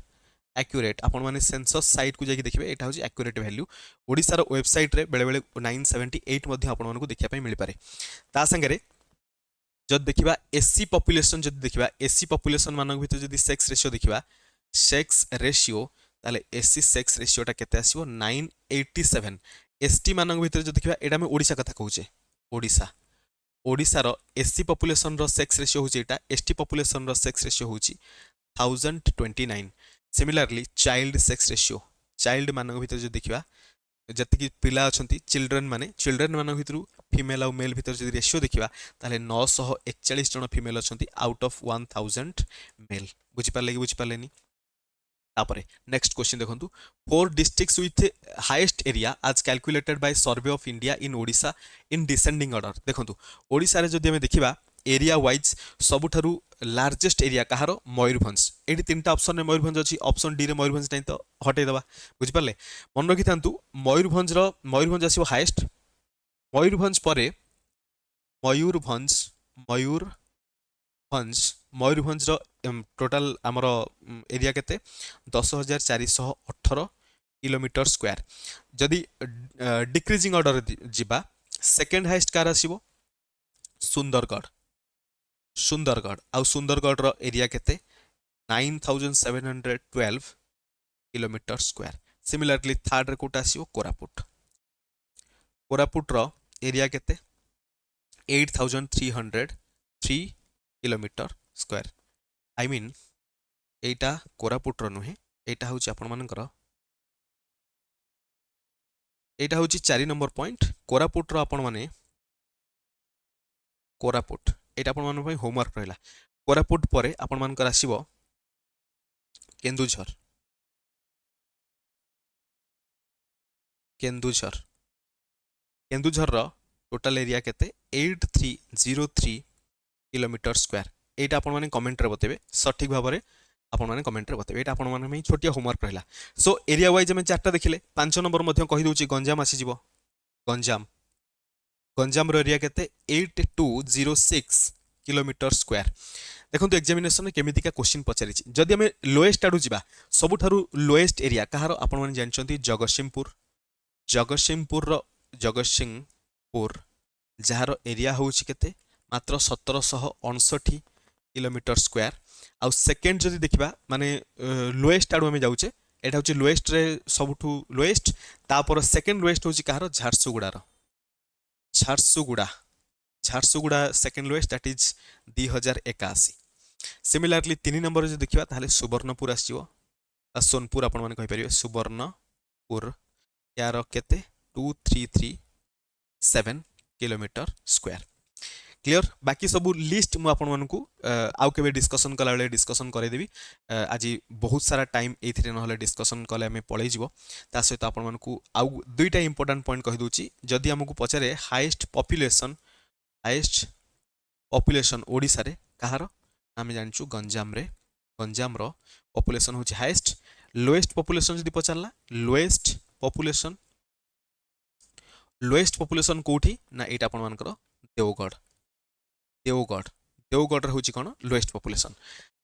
एक्यूरेट आपण माने सेंसस साइट को जाके देखिबे एटा होची एक्यूरेट वैल्यू। ओडिसा रो वेबसाइट रे बेले बेले 978 मध्ये आपण मानको देखिया पे मिल पारे। ता संगे रे जद देखिबा एससी पॉपुलेशन, जद देखिबा एससी पॉपुलेशन मानक भितर जदी सेक्स रेशियो देखिबा, सेक्स रेशियो ताले एससी सेक्स रेशियो टा केते आसीबो 987। एसटी मानक भितर जद देखिबा एटा में ओडिसा कथा कहूचे, ओडिसा, ओडिसा रो एससी पॉपुलेशन रो सेक्स रेशियो होची एटा, एसटी पॉपुलेशन रो सेक्स रेशियो होची 1029। Similarly child sex ratio, child मानक भितर जद देखिबा जति कि पिला अछंती चिल्ड्रन माने, चिल्ड्रन मानक भितरु फीमेल और मेल भितर जदि रेशियो देखिबा ताले 941 जन फीमेल अछंती आउट ऑफ 1000 मेल। बुझि पाले कि बुझि पालेनी। तापरे नेक्स्ट क्वेश्चन देखंतु, 4 डिस्ट्रिक्ट्स विथ हाईएस्ट एरिया आज calculated by survey of India in Odisha in descending order. देखंतु ओडिशा रे जदि हमें देखिबा एरिया वाइज सबुठारु लार्जेस्ट एरिया कहारो मयूरभंज। एठी तीनटा ऑप्शन रे मयूरभंज अछि, ऑप्शन डी रे मयूरभंज नहीं तो हटै दबा। बुझि पाले मन रखि थांतु मयूरभंज रो मयूरभंज आसीबो हाईएस्ट, मयूरभंज परे मयूरभंज, मयूरभंज, मयूरभंज रो टोटल आमर एरिया केते 10,418 किलोमीटर स्क्वायर। जदि डिक्रीजिंग ऑर्डर जिबा सेकंड हाईएस्ट कार आसीबो सुंदरगढ़, सुंदरगढ़ आउ सुंदरगढ़ रो एरिया केते 9,712 किलोमीटर स्क्वायर। सिमिलरली थर्ड रे कोटा आसीबो कोरापुट, कोरापुट रो एरिया केते 8,303 किलोमीटर स्क्वायर। आई मीन एटा कोरापुट रो नुहे, एटा होची आपण मानकर, एटा होची 4 नंबर पॉइंट। कोरापुट रो आपण माने, कोरापुट एटा आपण मान पई होमवर्क रहला। कोरापुट परे आपण मानकर आसीबो केन्दुझर, केन्दुझर, केन्दुझर रो टोटल एरिया केते 8303 किलोमीटर स्क्वायर। एटा आपण माने कमेंट रे बतेबे सठिक भाव रे, आपण माने कमेंट रे बतेबे, एटा आपण माने में छोटिया होमवर्क रहला। सो एरिया वाइज हम चारटा देखिले। 5 नंबर मध्ये कहि दोची गंजाम आसी जिवो, गंजाम, गंजाम एरिया केते 8206 किलोमीटर स्क्वायर। देखो एग्जामिनेशन में केमितिका क्वेश्चन पचारि जदि आम लोएस्ट आड़ू जा सबुठारु लोएस्ट एरिया कहार आपण मैंने जानते जगतसिंहपुर जगतसिंहपुर जार एरिया हूँ केते मात्र 1759 किलोमीटर स्क्वायर। आउ सेकेंड जदि देखा माने लोएस्ट आड़ू आम जाऊे यहाँ हूँ लोएस्ट रे सबुठू लोएस्ट तापर सेकेंड लोएस्ट हूँ कहार झारसुगुड़ार Jharsuguda second lowest that is 2081। Similarly 3 number जो देखा ताहले सुवर्णपुर आसो सोनपुर आपण मैंने कहींपर सुवर्णपुर यार केते 2337 किलोमीटर स्क्वायर। क्लियर बाकी सब लिस्ट मुझे आपण मानकू आउ केबे डिस्कशन कला बेले डिस्कशन करदेवी। आज बहुत सारा टाइम ये ना डिस्कशन कले आम पलि ता सहित आपण मानकू आउ दुईटा इंपोर्टेंट पॉइंट कही दूची जदि आमको पचारे हाईएस्ट पॉपुलेशन ओडिशा रे कहार आम जानचु गंजाम पॉपुलेशन हूँ हाईएस्ट। लोएस्ट पॉपुलेशन जदि पचारला लोएस्ट पॉपुलेशन कोठी ना एटा आपण मानकर देवगढ़ हूँ कौन लोएस्ट पॉपुलेशन।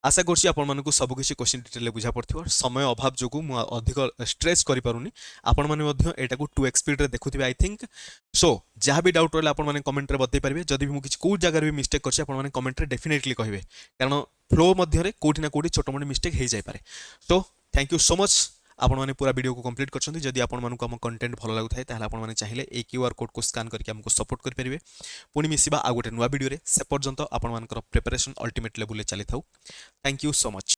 आशा करुँची आपण मानकू सबकिछि क्वेश्चन डिटेल बुझा पड़थिबो। समय अभाव जोगु मु अधिक स्ट्रेस करि पारुनी आपण माने मध्य एटाकू 2x स्पीड रे देखुथिबे आई थिंक सो। जहाँ भी डाउट रहला आपण माने कमेंट रे बतै परिबे जदि भी मु किछि को जगह रे मिस्टेक करछि आपण माने कमेंट रे डेफिनेटली कहिबे कारण फ्लो मध्य रे कोठी ना कोठी छोट मोटी मिस्टेक हे जाय पारे। So thank you so much आपण माने पूरा वीडियो को कंप्लीट करछन्ती। जदि आपण मानकू हम कंटेंट भलो लागु थाए ताहले आपण माने चाहिले ए क्यूआर कोड को स्कैन करके हमको सपोर्ट करि परिबे। पुणी मिसिबा आ गोटे नुवा वीडियो रे से पर्यंत आपण मानकर प्रिपरेशन अल्टीमेट लेवल ले चली थाउ। Thank you so much.